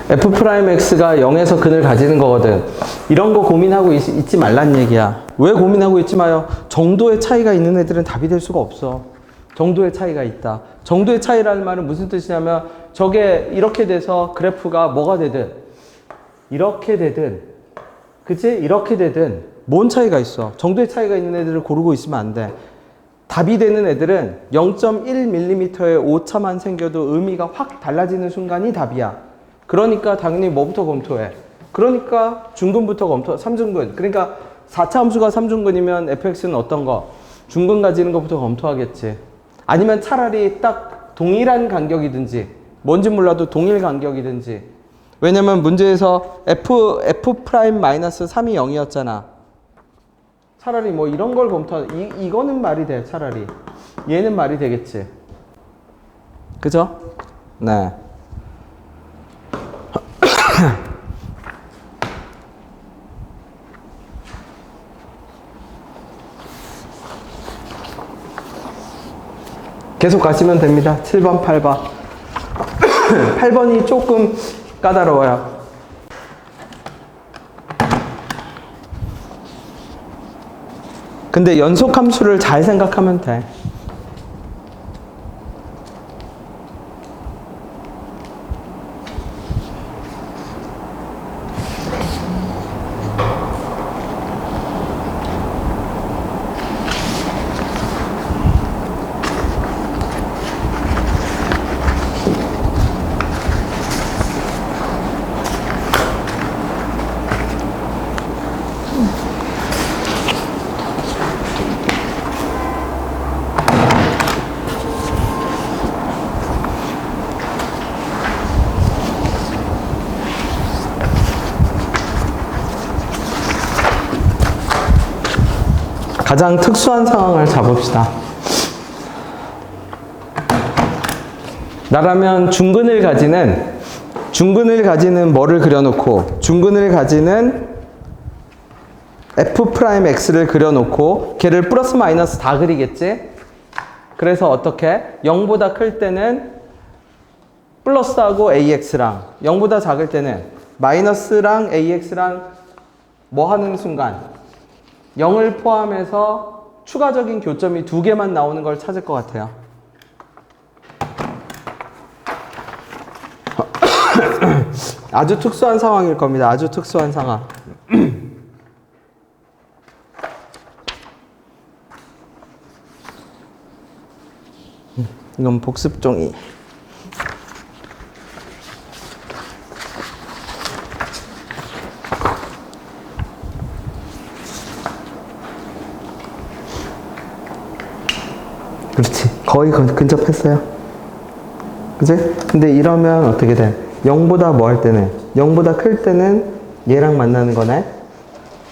F'X가 0에서 근을 가지는 거거든. 이런 거 고민하고 있지 말란 얘기야. 왜 고민하고 있지 마요? 정도의 차이가 있는 애들은 답이 될 수가 없어. 정도의 차이가 있다. 정도의 차이라는 말은 무슨 뜻이냐면 저게 이렇게 돼서 그래프가 뭐가 되든 이렇게 되든 그치? 이렇게 되든 뭔 차이가 있어. 정도의 차이가 있는 애들을 고르고 있으면 안 돼. 답이 되는 애들은 0.1mm의 오차만 생겨도 의미가 확 달라지는 순간이 답이야. 그러니까 당연히 뭐부터 검토해? 그러니까 중근부터 검토, 삼중근. 그러니까 4차 함수가 삼중근이면 fx는 어떤 거? 중근 가지는 것부터 검토하겠지. 아니면 차라리 딱 동일한 간격이든지, 뭔지 몰라도 동일 간격이든지. 왜냐면 문제에서 f 프라임 마이너스 3이 0이었잖아. 차라리 뭐 이런 걸 검토하는, 이거는 말이 돼, 차라리. 얘는 말이 되겠지. 그죠? 네. 계속 가시면 됩니다. 7번, 8번. 8번이 조금 까다로워요. 근데 연속 함수를 잘 생각하면 돼. 가장 특수한 상황을 잡읍시다. 나라면 중근을 가지는 뭐를 그려놓고, 중근을 가지는 f'x를 그려놓고 걔를 플러스 마이너스 다 그리겠지? 그래서 어떻게? 0보다 클 때는 플러스하고 ax랑 0보다 작을 때는 마이너스랑 ax랑 뭐 하는 순간 0을 포함해서 추가적인 교점이 2개만 나오는 걸 찾을 것 같아요. 아주 특수한 상황일 겁니다. 아주 특수한 상황. 이건 복습 종이. 그렇지. 거의 근접했어요. 그치? 근데 이러면 어떻게 돼? 0보다 뭐 할 때는? 0보다 클 때는 얘랑 만나는 거네?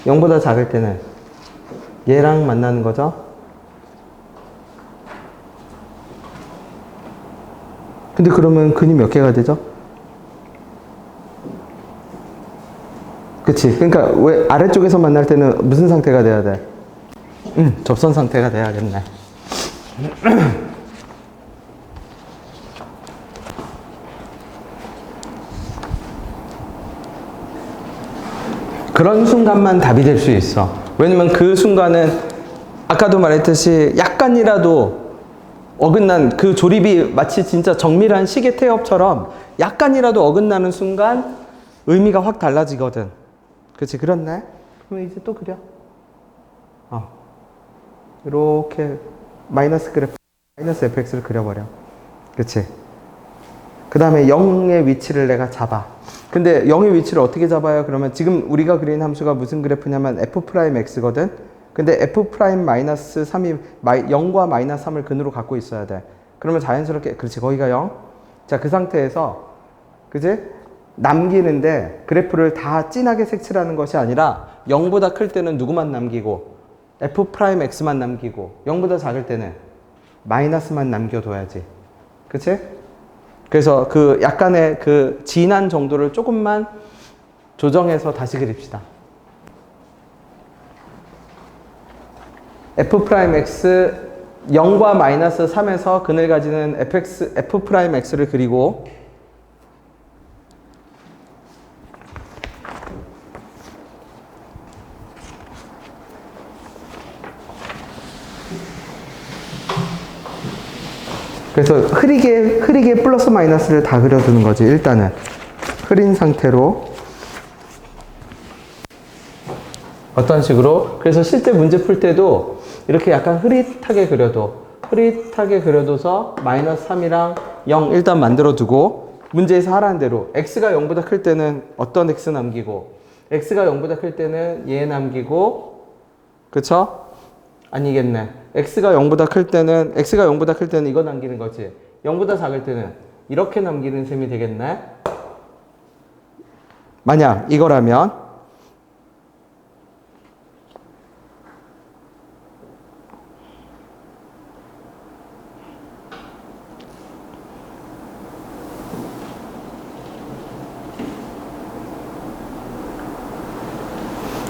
0보다 작을 때는 얘랑 만나는 거죠? 근데 그러면 근이 몇 개가 되죠? 그치? 그러니까 왜 아래쪽에서 만날 때는 무슨 상태가 돼야 돼? 접선 상태가 돼야겠네. 그런 순간만 답이 될 수 있어. 왜냐면 그 순간은 아까도 말했듯이 약간이라도 어긋난 그 조립이 마치 진짜 정밀한 시계 태엽처럼 약간이라도 어긋나는 순간 의미가 확 달라지거든. 그치? 그렇네? 그럼 이제 또 그려. 이렇게 마이너스 그래프, 마이너스 fx를 그려버려. 그치? 그 다음에 0의 위치를 내가 잡아. 근데 0의 위치를 어떻게 잡아요? 그러면 지금 우리가 그린 함수가 무슨 그래프냐면 f'x거든? 근데 f'-3이 0과 마이너스 3을 근으로 갖고 있어야 돼. 그러면 자연스럽게, 그렇지, 거기가 0. 자, 그 상태에서, 그지? 남기는데 그래프를 다 진하게 색칠하는 것이 아니라 0보다 클 때는 누구만 남기고 f'x만 남기고 0보다 작을 때는 마이너스만 남겨둬야지. 그치? 그래서 그 약간의 그 진한 정도를 조금만 조정해서 다시 그립시다. f'x 0과 마이너스 3에서 근을 가지는 f'x를 그리고 그래서 흐리게 플러스 마이너스를 다 그려두는 거지. 일단은 흐린 상태로 어떤 식으로. 그래서 실제 문제 풀 때도 이렇게 약간 흐릿하게 그려둬서 마이너스 3이랑 0 일단 만들어 두고 문제에서 하라는 대로 x가 0보다 클 때는 어떤 x 남기고 x가 0보다 클 때는 얘 남기고, 그쵸? 아니겠네. x가 0보다 클 때는 이거 남기는 거지. 0보다 작을 때는 이렇게 남기는 셈이 되겠네. 만약 이거라면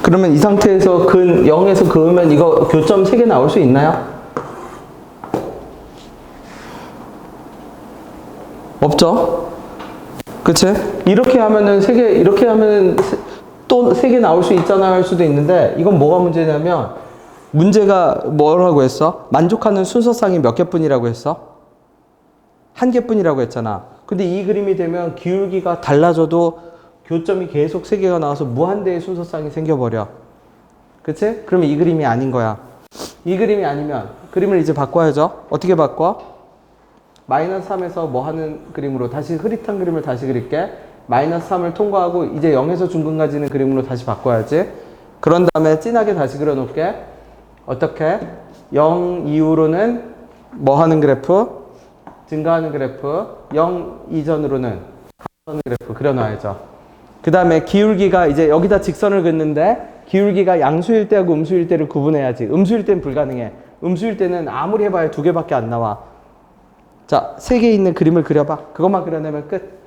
그러면 이 상태에서 0에서 그으면 이거 교점 3개 나올 수 있나요? 없죠? 그치? 이렇게 하면은 3개, 이렇게 하면은 또 3개 나올 수 있잖아 할 수도 있는데, 이건 뭐가 문제냐면, 문제가 뭐라고 했어? 만족하는 순서쌍이 몇 개뿐이라고 했어? 1개뿐이라고 했잖아. 근데 이 그림이 되면 기울기가 달라져도 교점이 계속 3개가 나와서 무한대의 순서쌍이 생겨버려. 그치? 그러면 이 그림이 아닌 거야. 이 그림이 아니면 그림을 이제 바꿔야죠. 어떻게 바꿔? 마이너스 3에서 뭐 하는 그림으로 다시 흐릿한 그림을 다시 그릴게. 마이너스 3을 통과하고 이제 0에서 중근 가지는 그림으로 다시 바꿔야지. 그런 다음에 진하게 다시 그려놓을게. 어떻게? 0 이후로는 뭐 하는 그래프? 증가하는 그래프. 0 이전으로는 하는 그래프 그려놔야죠. 그 다음에 기울기가 이제 여기다 직선을 긋는데 기울기가 양수일 때하고 음수일 때를 구분해야지. 음수일 때는 불가능해. 음수일 때는 아무리 해봐야 2개밖에 안 나와. 자, 3개 있는 그림을 그려봐. 그것만 그려내면 끝.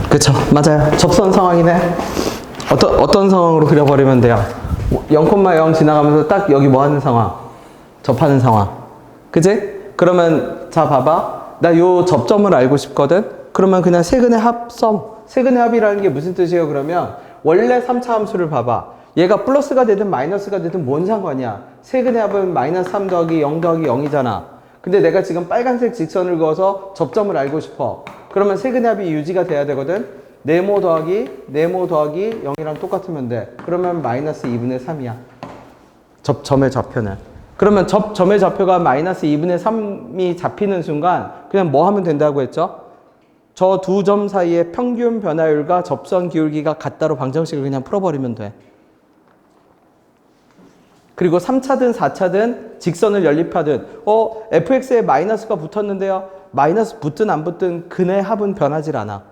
그쵸, 맞아요. 접선 상황이네. 어떤 상황으로 그려버리면 돼요? 0,0 지나가면서 딱 여기 뭐 하는 상황? 접하는 상황. 그치? 그러면, 자, 봐봐. 나 요 접점을 알고 싶거든? 그러면 그냥 세근의 합성. 세근의 합이라는 게 무슨 뜻이에요, 그러면? 원래 3차 함수를 봐봐. 얘가 플러스가 되든 마이너스가 되든 뭔 상관이야? 세근의 합은 마이너스 3 더하기 0 더하기 0이잖아. 근데 내가 지금 빨간색 직선을 그어서 접점을 알고 싶어. 그러면 세근의 합이 유지가 돼야 되거든. 네모 더하기 0이랑 똑같으면 돼. 그러면 마이너스 2분의 3이야. 점의 좌표는. 그러면 점의 좌표가 마이너스 2분의 3이 잡히는 순간 그냥 뭐 하면 된다고 했죠? 저 두 점 사이의 평균 변화율과 접선 기울기가 같다로 방정식을 그냥 풀어버리면 돼. 그리고 3차든 4차든 직선을 연립하든 fx에 마이너스가 붙었는데요. 마이너스 붙든 안 붙든 근의 합은 변하질 않아.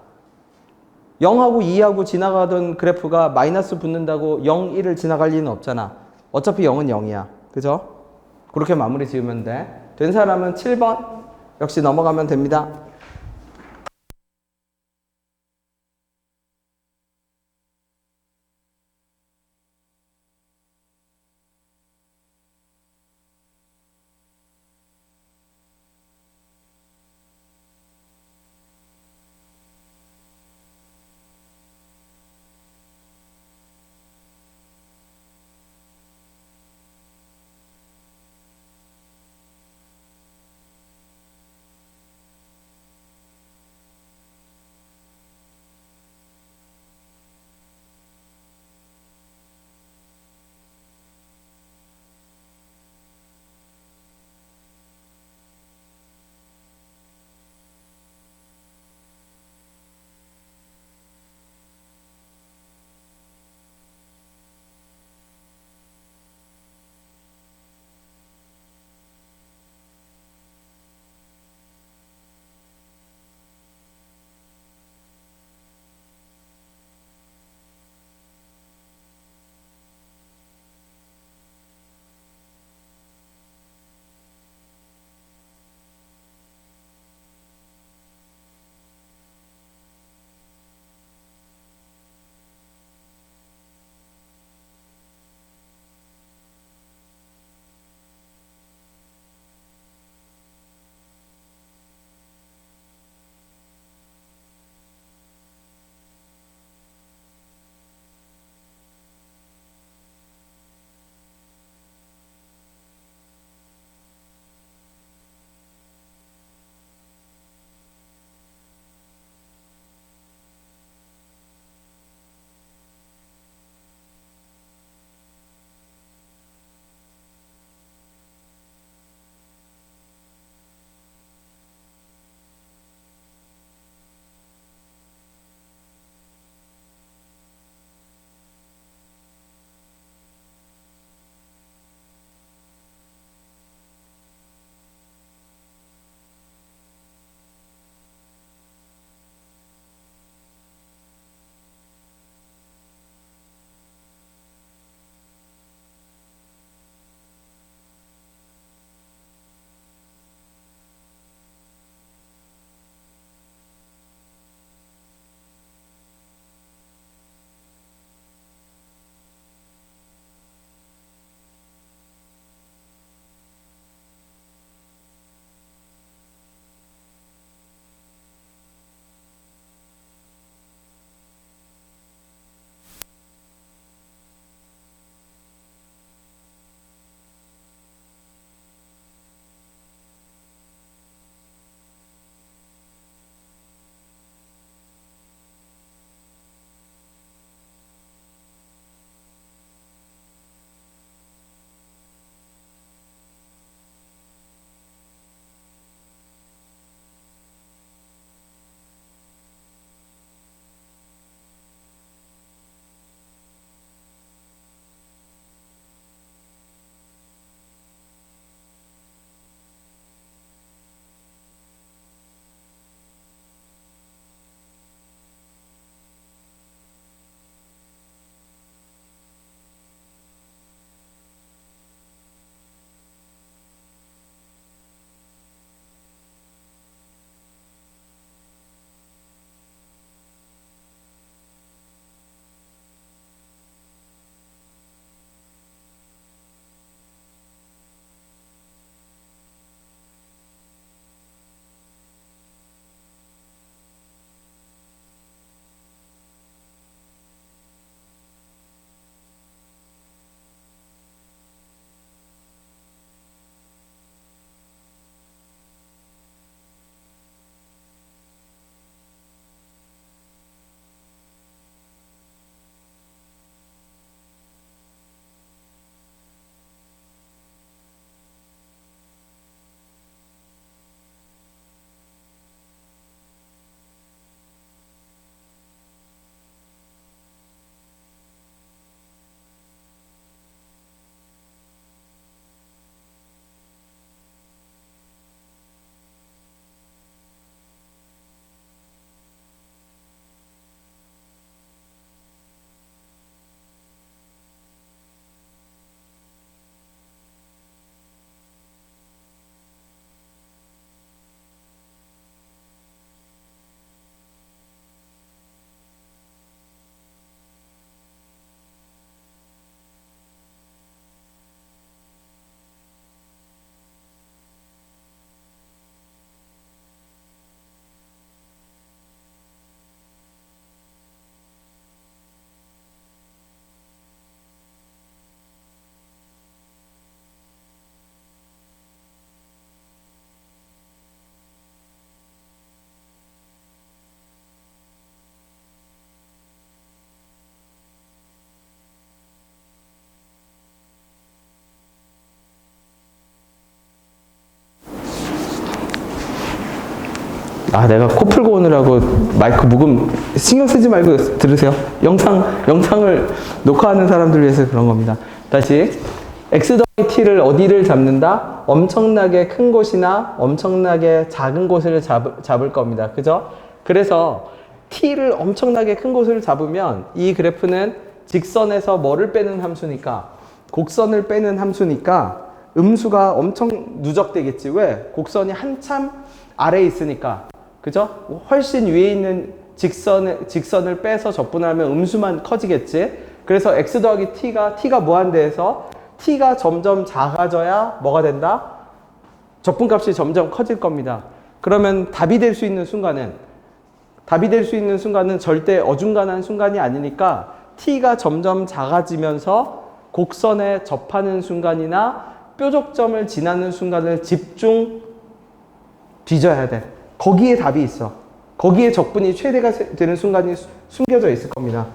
0하고 2하고 지나가던 그래프가 마이너스 붙는다고 0, 1을 지나갈 리는 없잖아. 어차피 0은 0이야. 그죠? 그렇게 마무리 지으면 돼. 된 사람은 7번 역시 넘어가면 됩니다. 내가 코 풀고 오느라고 마이크 묵음 신경 쓰지 말고 들으세요. 영상을 녹화하는 사람들 위해서 그런 겁니다. 다시. x 더하기 t를 어디를 잡는다? 엄청나게 큰 곳이나 엄청나게 작은 곳을 잡을 겁니다. 그죠? 그래서 t를 엄청나게 큰 곳을 잡으면 이 그래프는 직선에서 뭐를 빼는 함수니까 곡선을 빼는 함수니까 음수가 엄청 누적되겠지. 왜? 곡선이 한참 아래에 있으니까. 그죠? 훨씬 위에 있는 직선을 빼서 접분하면 음수만 커지겠지. 그래서 x 더하기 t가 무한대에서 t가 점점 작아져야 뭐가 된다? 접분값이 점점 커질 겁니다. 그러면 답이 될 수 있는 순간은 절대 어중간한 순간이 아니니까 t가 점점 작아지면서 곡선에 접하는 순간이나 뾰족점을 지나는 순간을 집중 뒤져야 돼. 거기에 답이 있어. 거기에 적분이 최대가 되는 순간이 숨겨져 있을 겁니다.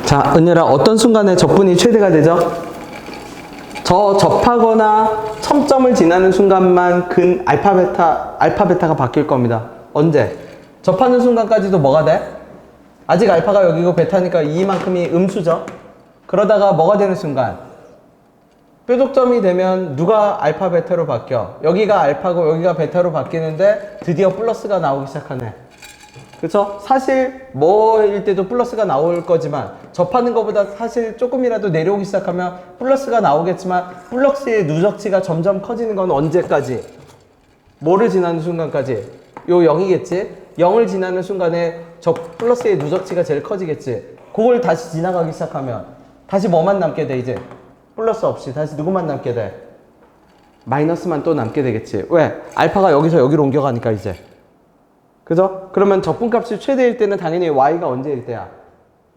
자, 은율아, 어떤 순간에 접분이 최대가 되죠? 접하거나 첨점을 지나는 순간만 알파 베타가 바뀔 겁니다. 언제? 접하는 순간까지도 뭐가 돼? 아직 알파가 여기고 베타니까 이만큼이 음수죠. 그러다가 뭐가 되는 순간? 뾰족점이 되면 누가 알파 베타로 바뀌어? 여기가 알파고 여기가 베타로 바뀌는데 드디어 플러스가 나오기 시작하네. 그쵸? 사실 뭐일 때도 플러스가 나올 거지만 접하는 것보다 사실 조금이라도 내려오기 시작하면 플러스가 나오겠지만 플러스의 누적치가 점점 커지는 건 언제까지? 뭐를 지나는 순간까지? 요 0이겠지? 0을 지나는 순간에 저 플러스의 누적치가 제일 커지겠지? 그걸 다시 지나가기 시작하면 다시 뭐만 남게 돼 이제? 플러스 없이 다시 누구만 남게 돼? 마이너스만 또 남게 되겠지. 왜? 알파가 여기서 여기로 옮겨가니까 이제. 그죠? 그러면 접분값이 최대일 때는 당연히 y가 언제일 때야?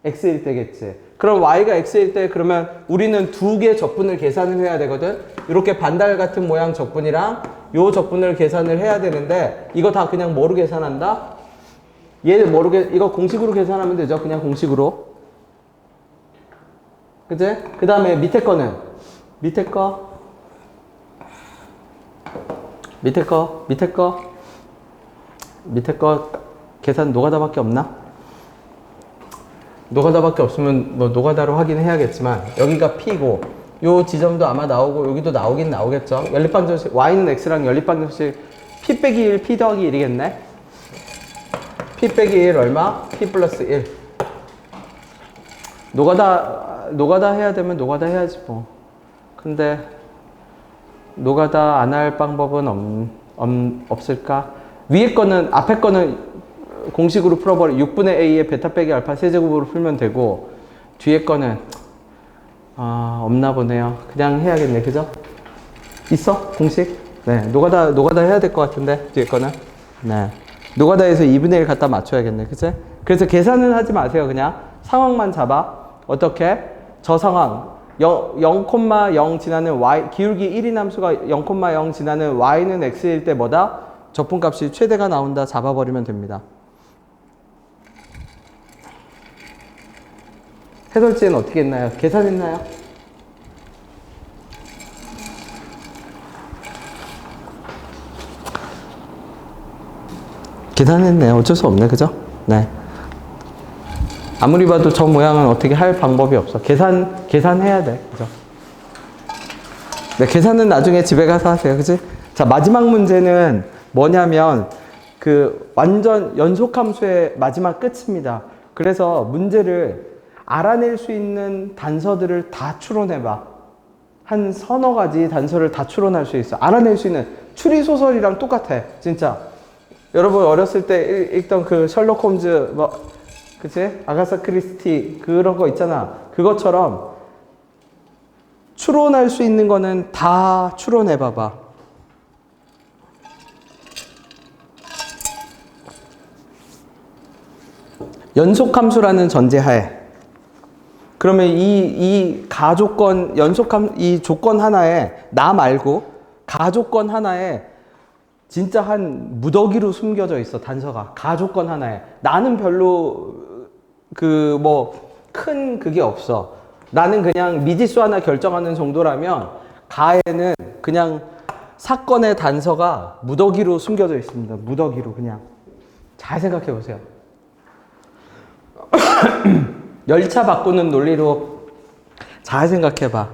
x일 때겠지. 그럼 y가 x일 때 그러면 우리는 두 개 적분을 계산을 해야 되거든. 이렇게 반달 같은 모양 적분이랑 요 적분을 계산을 해야 되는데 이거 다 그냥 뭐로 계산한다? 이거 공식으로 계산하면 되죠. 그냥 공식으로. 그치? 그 다음에 밑에 거 계산 노가다밖에 없나? 노가다밖에 없으면 뭐 노가다로 확인해야겠지만 여기가 P고 요 지점도 아마 나오고 여기도 나오긴 나오겠죠. 연립방정식 Y는 X랑 연립방정식 P 빼기 1, P 더하기 1이겠네. P 빼기 1 얼마? P 플러스 1. 노가다 해야 되면 노가다 해야지 뭐. 근데 노가다 안 할 방법은 없을까? 위에 거는 앞에 거는 공식으로 풀어버려 6분의 a의 베타 빼기 알파 세제곱으로 풀면 되고 뒤에 거는 없나 보네요. 그냥 해야겠네. 그죠? 있어? 공식? 네. 노가다 해야 될 것 같은데 뒤에 거는 네. 노가다에서 2분의 1 갖다 맞춰야겠네. 그치? 그래서 계산은 하지 마세요. 그냥 상황만 잡아. 어떻게? 저 상황 0,0 지나는 y 기울기 1인 함수가 0,0 지나는 y는 x일 때 뭐다? 적분값이 최대가 나온다 잡아버리면 됩니다. 해설지에는 어떻게 했나요? 계산했나요? 계산했네. 어쩔 수 없네. 그죠? 네. 아무리 봐도 저 모양은 어떻게 할 방법이 없어. 계산해야 돼. 그죠? 네, 계산은 나중에 집에 가서 하세요. 그치? 자, 마지막 문제는 뭐냐면, 완전 연속함수의 마지막 끝입니다. 그래서 문제를 알아낼 수 있는 단서들을 다 추론해봐. 한 서너 가지 단서를 다 추론할 수 있어. 알아낼 수 있는 추리소설이랑 똑같아. 진짜. 여러분 어렸을 때 읽던 그 셜록 홈즈 뭐 그치? 아가사 크리스티 그런 거 있잖아. 그것처럼 추론할 수 있는 거는 다 추론해 봐봐. 연속함수라는 전제하에 그러면 이 가조건 연속함 이 조건 하나에 나 말고 가조건 하나에 진짜 한 무더기로 숨겨져 있어. 단서가 가조건 하나에 나는 별로 그 뭐 큰 그게 없어. 나는 그냥 미지수 하나 결정하는 정도라면 가에는 그냥 사건의 단서가 무더기로 숨겨져 있습니다. 무더기로 그냥 잘 생각해 보세요. 열차 바꾸는 논리로 잘 생각해 봐.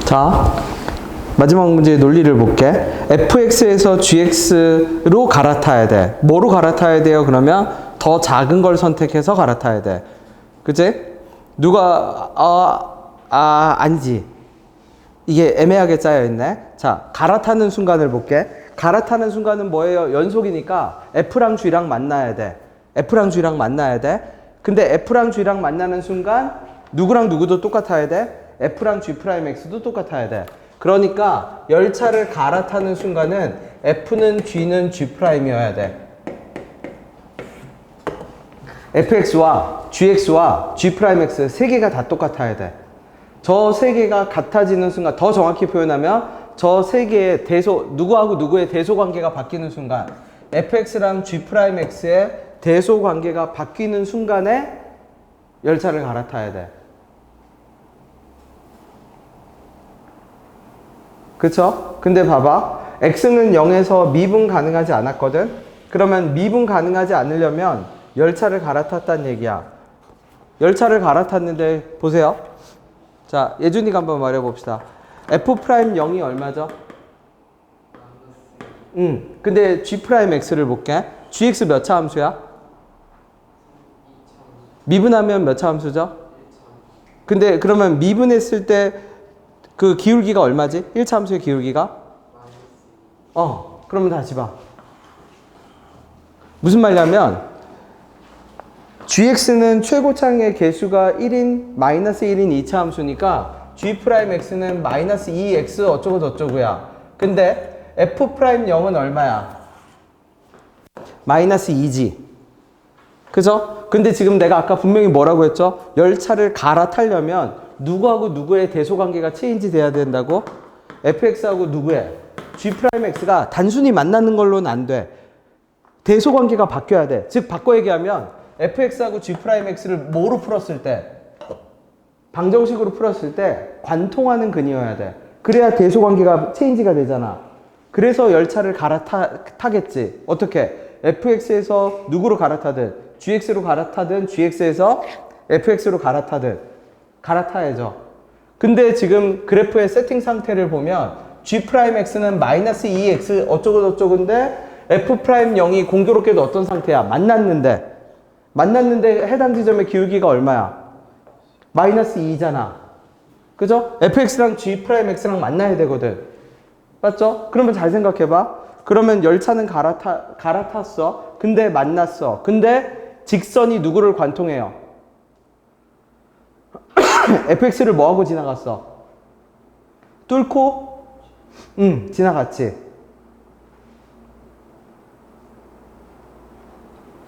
자, 마지막 문제의 논리를 볼게. fx에서 gx로 갈아타야 돼. 뭐로 갈아타야 돼요? 그러면 더 작은 걸 선택해서 갈아타야 돼. 그치? 누가 아니지. 이게 애매하게 짜여있네. 자, 갈아타는 순간을 볼게. 갈아타는 순간은 뭐예요? 연속이니까 F랑 G랑 만나야 돼. F랑 G랑 만나야 돼. 근데 F랑 G랑 만나는 순간 누구랑 누구도 똑같아야 돼. F랑 G'X도 똑같아야 돼. 그러니까 열차를 갈아타는 순간은 F는 G는 G'이어야 돼. fx와 gx와 g'x 세 개가 다 똑같아야 돼. 저 세 개가 같아지는 순간, 더 정확히 표현하면 저 세 개의 대소, 누구하고 누구의 대소 관계가 바뀌는 순간, fx랑 g'x의 대소 관계가 바뀌는 순간에 열차를 갈아타야 돼. 그쵸? 근데 봐봐. x는 0에서 미분 가능하지 않았거든? 그러면 미분 가능하지 않으려면 열차를 갈아탔다는 얘기야. 열차를 갈아탔는데 보세요. 자, 예준이가 한번 말해봅시다. f'0이 얼마죠? 근데 g'x를 볼게. gx 몇 차 함수야? 미분하면 몇 차 함수죠? 근데 그러면 미분했을 때 그 기울기가 얼마지? 1차 함수의 기울기가? 그러면 다시 봐. 무슨 말이냐면 gx는 최고차의 개수가 1인, 마이너스 1인 2차 함수니까 g'x는 마이너스 2x 어쩌고 저쩌고야. 근데 f'0은 얼마야? 마이너스 2지. 그죠? 근데 지금 내가 아까 분명히 뭐라고 했죠? 열차를 갈아타려면 누구하고 누구의 대소관계가 체인지 돼야 된다고? fx하고 누구의? g'x가 단순히 만나는 걸로는 안 돼. 대소관계가 바뀌어야 돼. 즉 바꿔 얘기하면 fx하고 g'x를 뭐로 풀었을 때? 방정식으로 풀었을 때 관통하는 근이어야 돼. 그래야 대소관계가 체인지가 되잖아. 그래서 열차를 갈아타겠지. 어떻게? fx에서 누구로 갈아타든 gx로 갈아타든 gx에서 fx로 갈아타든 갈아타야죠. 근데 지금 그래프의 세팅 상태를 보면 g'x는 마이너스 2x 어쩌고 저쩌고인데 f'0이 공교롭게도 어떤 상태야? 만났는데 해당 지점의 기울기가 얼마야? 마이너스 2잖아. 그죠? fx랑 g'x랑 만나야 되거든. 맞죠? 그러면 잘 생각해봐. 그러면 열차는 갈아탔어. 근데 만났어. 근데 직선이 누구를 관통해요? fx를 뭐하고 지나갔어? 뚫고? 지나갔지.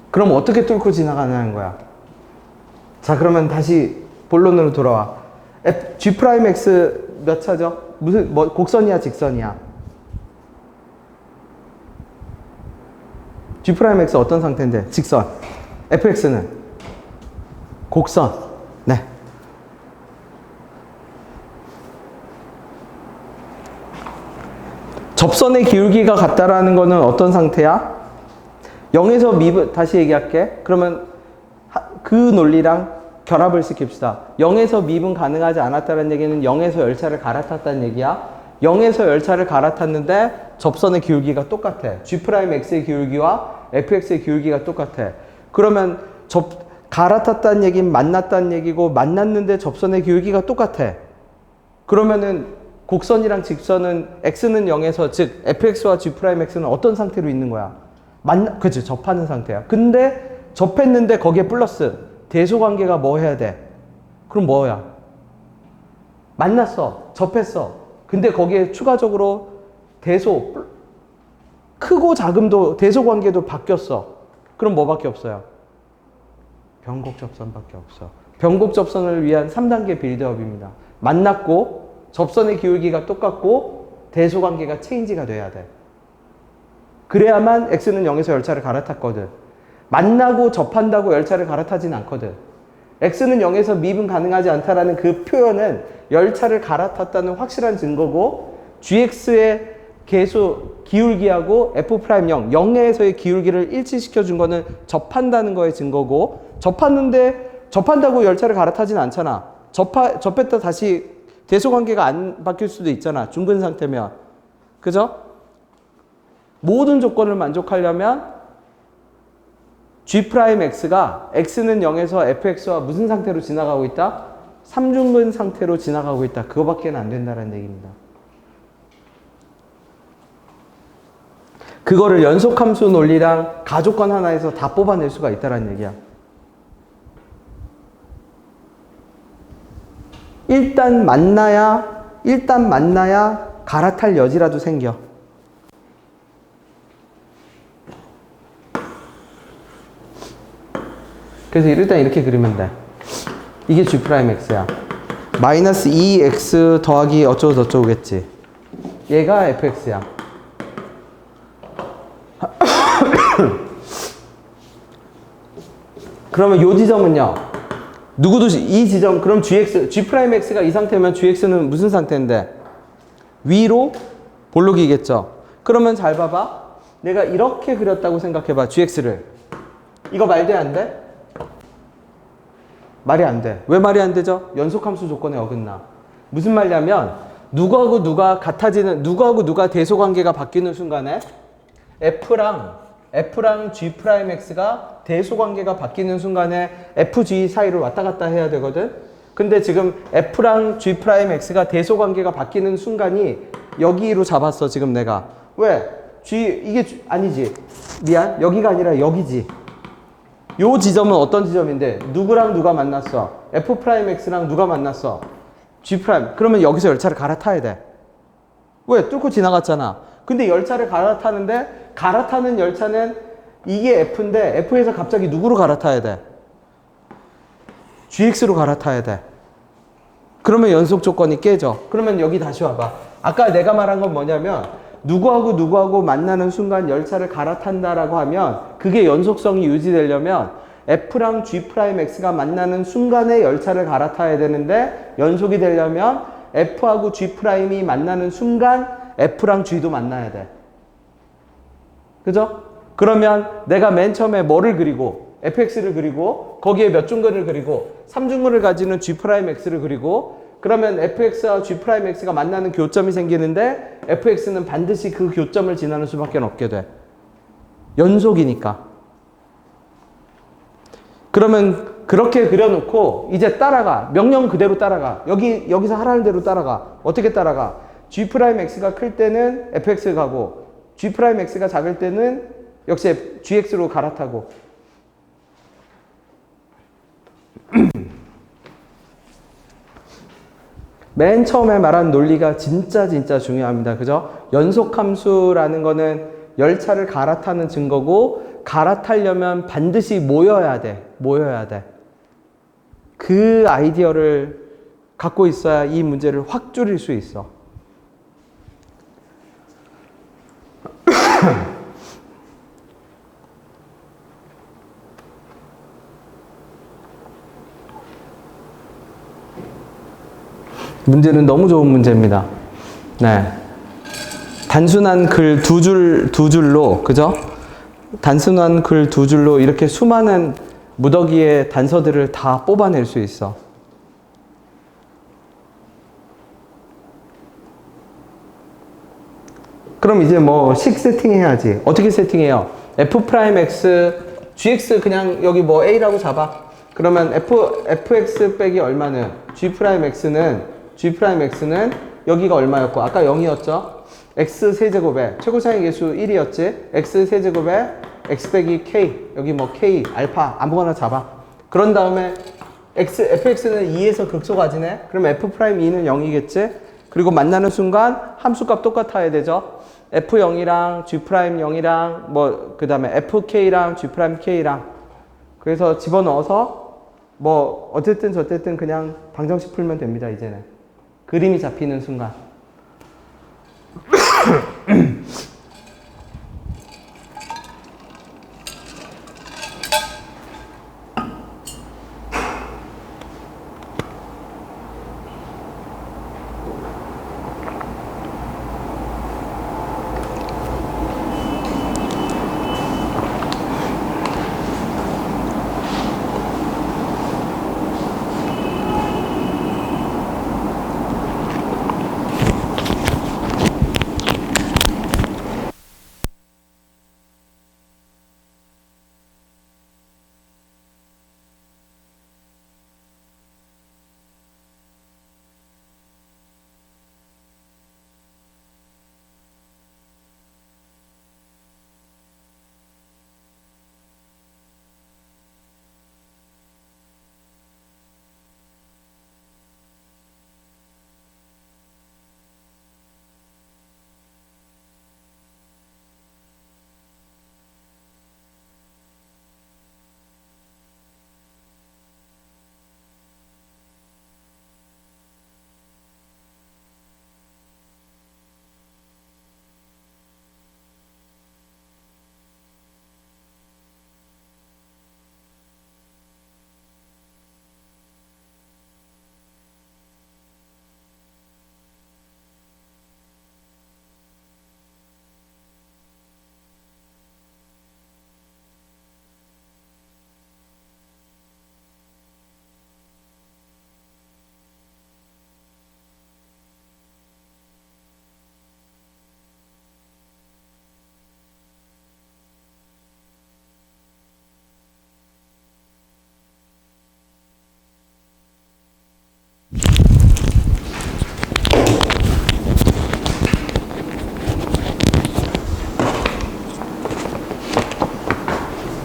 그럼 어떻게 뚫고 지나가냐는 거야. 자, 그러면 다시 본론으로 돌아와. g'x 몇 차죠? 곡선이야, 직선이야? g'x 어떤 상태인데? 직선. fx는? 곡선. 네. 접선의 기울기가 같다라는 거는 어떤 상태야? 0에서 미분, 다시 얘기할게. 그러면 그 논리랑 결합을 시킵시다. 0에서 미분 가능하지 않았다는 얘기는 0에서 열차를 갈아탔다는 얘기야. 0에서 열차를 갈아탔는데 접선의 기울기가 똑같아. g'x의 기울기와 fx의 기울기가 똑같아. 그러면 갈아탔다는 얘기는 만났다는 얘기고 만났는데 접선의 기울기가 똑같아. 그러면은 곡선이랑 직선은 x는 0에서 즉 fx와 g'x는 어떤 상태로 있는 거야? 그치, 접하는 상태야. 근데 접했는데 거기에 플러스 대소관계가 뭐 해야 돼? 그럼 뭐야? 만났어. 접했어. 근데 거기에 추가적으로 크고 작음도 대소관계도 바뀌었어. 그럼 뭐밖에 없어요? 변곡접선밖에 없어. 변곡접선을 위한 3단계 빌드업입니다. 만났고 접선의 기울기가 똑같고 대소관계가 체인지가 돼야 돼. 그래야만 x는 0에서 열차를 갈아탔거든. 만나고 접한다고 열차를 갈아타진 않거든. x는 0에서 미분 가능하지 않다라는 그 표현은 열차를 갈아탔다는 확실한 증거고 gx의 계수 기울기하고 f'0, 0에서의 기울기를 일치시켜 준 거는 접한다는 거의 증거고 접한다고 열차를 갈아타진 않잖아. 접했다 다시 대소관계가 안 바뀔 수도 있잖아. 중근 상태면. 그죠? 모든 조건을 만족하려면 g'x가 x는 0에서 fx와 무슨 상태로 지나가고 있다? 3중근 상태로 지나가고 있다. 그거밖에 안 된다는 얘기입니다. 그거를 연속함수 논리랑 가조건 하나에서 다 뽑아낼 수가 있다는 얘기야. 일단 만나야 갈아탈 여지라도 생겨. 그래서 일단 이렇게 그리면 돼. 이게 g'x야. 마이너스 2x 더하기 어쩌고 저쩌고겠지. 얘가 fx야. 그러면 요 지점은요. 누구도 이 지점, 그럼 g'x가 이 상태면 gx는 무슨 상태인데? 위로 볼록이겠죠. 그러면 잘 봐봐. 내가 이렇게 그렸다고 생각해봐. gx를. 이거 말돼 안 돼? 말이 안 돼. 왜 말이 안 되죠? 연속함수 조건에 어긋나. 무슨 말이냐면 누구하고 누가 같아지는, 누구하고 누가 대소관계가 바뀌는 순간에 F랑 G'X가 대소관계가 바뀌는 순간에 FG 사이를 왔다 갔다 해야 되거든. 근데 지금 F랑 G'X가 대소관계가 바뀌는 순간이 여기로 잡았어 지금 내가. 왜? 이게 아니지. 미안. 여기가 아니라 여기지. 요 지점은 어떤 지점인데 누구랑 누가 만났어? F'X랑 누가 만났어? G'. 그러면 여기서 열차를 갈아타야 돼. 왜? 뚫고 지나갔잖아. 근데 열차를 갈아타는데 갈아타는 열차는 이게 F인데 F에서 갑자기 누구로 갈아타야 돼? GX로 갈아타야 돼. 그러면 연속 조건이 깨져. 그러면 여기 다시 와봐. 아까 내가 말한 건 뭐냐면 누구하고 만나는 순간 열차를 갈아탄다라고 하면 그게 연속성이 유지되려면 F랑 G'X가 만나는 순간에 열차를 갈아타야 되는데 연속이 되려면 F하고 G'이 만나는 순간 F랑 G도 만나야 돼. 그죠? 그러면 내가 맨 처음에 뭐를 그리고 fx를 그리고 거기에 몇 중근을 그리고 3중근을 가지는 G'X를 그리고 그러면 fx와 G'X가 만나는 교점이 생기는데 fx는 반드시 그 교점을 지나는 수밖에 없게 돼. 연속이니까. 그러면 그렇게 그려놓고 이제 따라가. 명령 그대로 따라가. 여기서 하라는 대로 따라가. 어떻게 따라가? G'X가 클 때는 fx 가고 G'X가 작을 때는 역시 gx로 갈아타고. 맨 처음에 말한 논리가 진짜 중요합니다. 그죠? 연속함수라는 거는 열차를 갈아타는 증거고 갈아타려면 반드시 모여야 돼. 그 아이디어를 갖고 있어야 이 문제를 확 줄일 수 있어. 문제는 너무 좋은 문제입니다. 네. 단순한 글 두 줄로, 그죠? 단순한 글 두 줄로 이렇게 수많은 무더기의 단서들을 다 뽑아낼 수 있어. 그럼 이제 뭐 식 세팅해야지. 어떻게 세팅해요? F'X, Gx 그냥 여기 뭐 A라고 잡아. 그러면 fx 빼기 얼마는? G'X는 여기가 얼마였고 아까 0이었죠? x 세제곱에 최고차의 계수 1이었지? x 세제곱에 x 빼기 k 여기 뭐 k, 알파 아무거나 잡아. 그런 다음에 fx는 2에서 극소가지네? 그럼 f'2는 0이겠지? 그리고 만나는 순간 함수값 똑같아야 되죠? f0이랑 g'0이랑 뭐 그 다음에 fk랑 g'k랑 그래서 집어넣어서 뭐 어쨌든 저쨌든 그냥 방정식 풀면 됩니다. 이제는 그림이 잡히는 순간.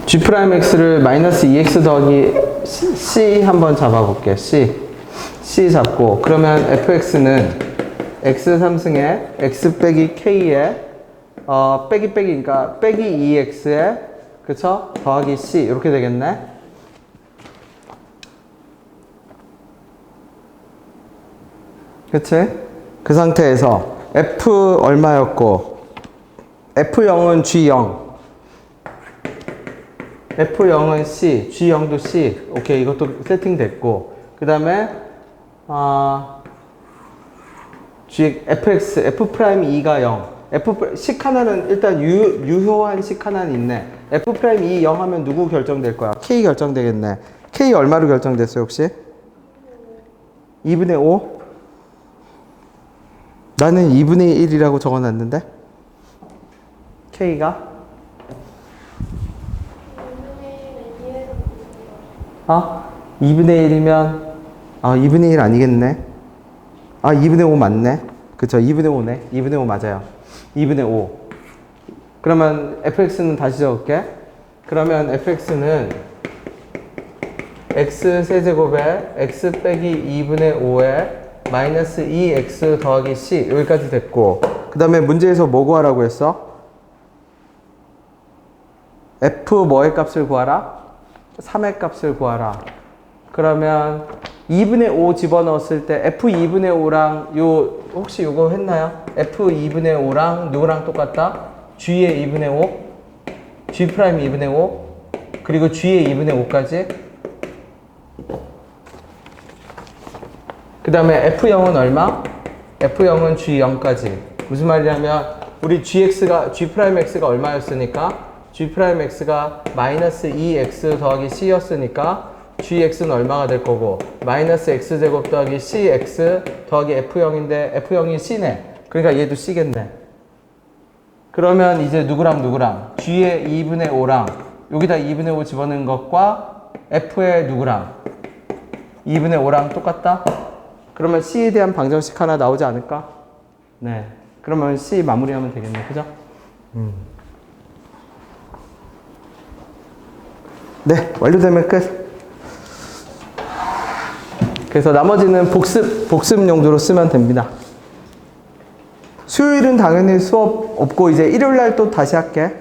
G'X를 마이너스 2X 더하기 C 한번 잡아볼게. C 잡고, 그러면 fx는 x 3승에 x 빼기 k에, 그러니까 빼기 2x에, 그쵸? 더하기 c, 이렇게 되겠네. 그치? 그 상태에서 f 얼마였고, f0은 g0, f0은 c, g0도 c. 오케이, 이것도 세팅됐고, 그 다음에 fx, f'2가 0. 식 하나는 일단 유효한 식 하나는 있네. f'2 0 하면 누구 결정될 거야? k 결정되겠네. k 얼마로 결정됐어요, 혹시? 2분의 5? 나는 2분의 1이라고 적어놨는데? k가? 2분의 1이면, 2분의 1 아니겠네? 2분의 5 맞네? 그쵸, 2분의 5네. 2분의 5 맞아요. 2분의 5. 그러면 fx는 다시 적을게. 그러면 fx는 x 세제곱에 x 빼기 2분의 5에 마이너스 2x 더하기 c. 여기까지 됐고. 그 다음에 문제에서 뭐 구하라고 했어? f 뭐의 값을 구하라? 3의 값을 구하라. 그러면 2분의 5 집어넣었을 때 f 2분의 5랑 혹시 이거 했나요? f 2분의 5랑 누구랑 똑같다? g의 2분의 5, g 프라임 2분의 5, 그리고 g의 2분의 5까지. 그 다음에 f0은 얼마? f0은 g0까지. 무슨 말이냐면 우리 g 프라임 x가 얼마였으니까 g 프라임 x가 마이너스 2x 더하기 c였으니까 gx는 얼마가 될 거고, 마이너스 x제곱 더하기 cx 더하기 f0인데 f0이 c네. 그러니까 얘도 c겠네. 그러면 이제 누구랑 g의 2분의 5랑 여기다 2분의 5 집어넣은 것과 f의 누구랑 2분의 5랑 똑같다? 그러면 c에 대한 방정식 하나 나오지 않을까? 네. 그러면 c 마무리하면 되겠네. 그죠? 네, 완료되면 끝. 그래서 나머지는 복습 용도로 쓰면 됩니다. 수요일은 당연히 수업 없고 이제 일요일 날 또 다시 할게.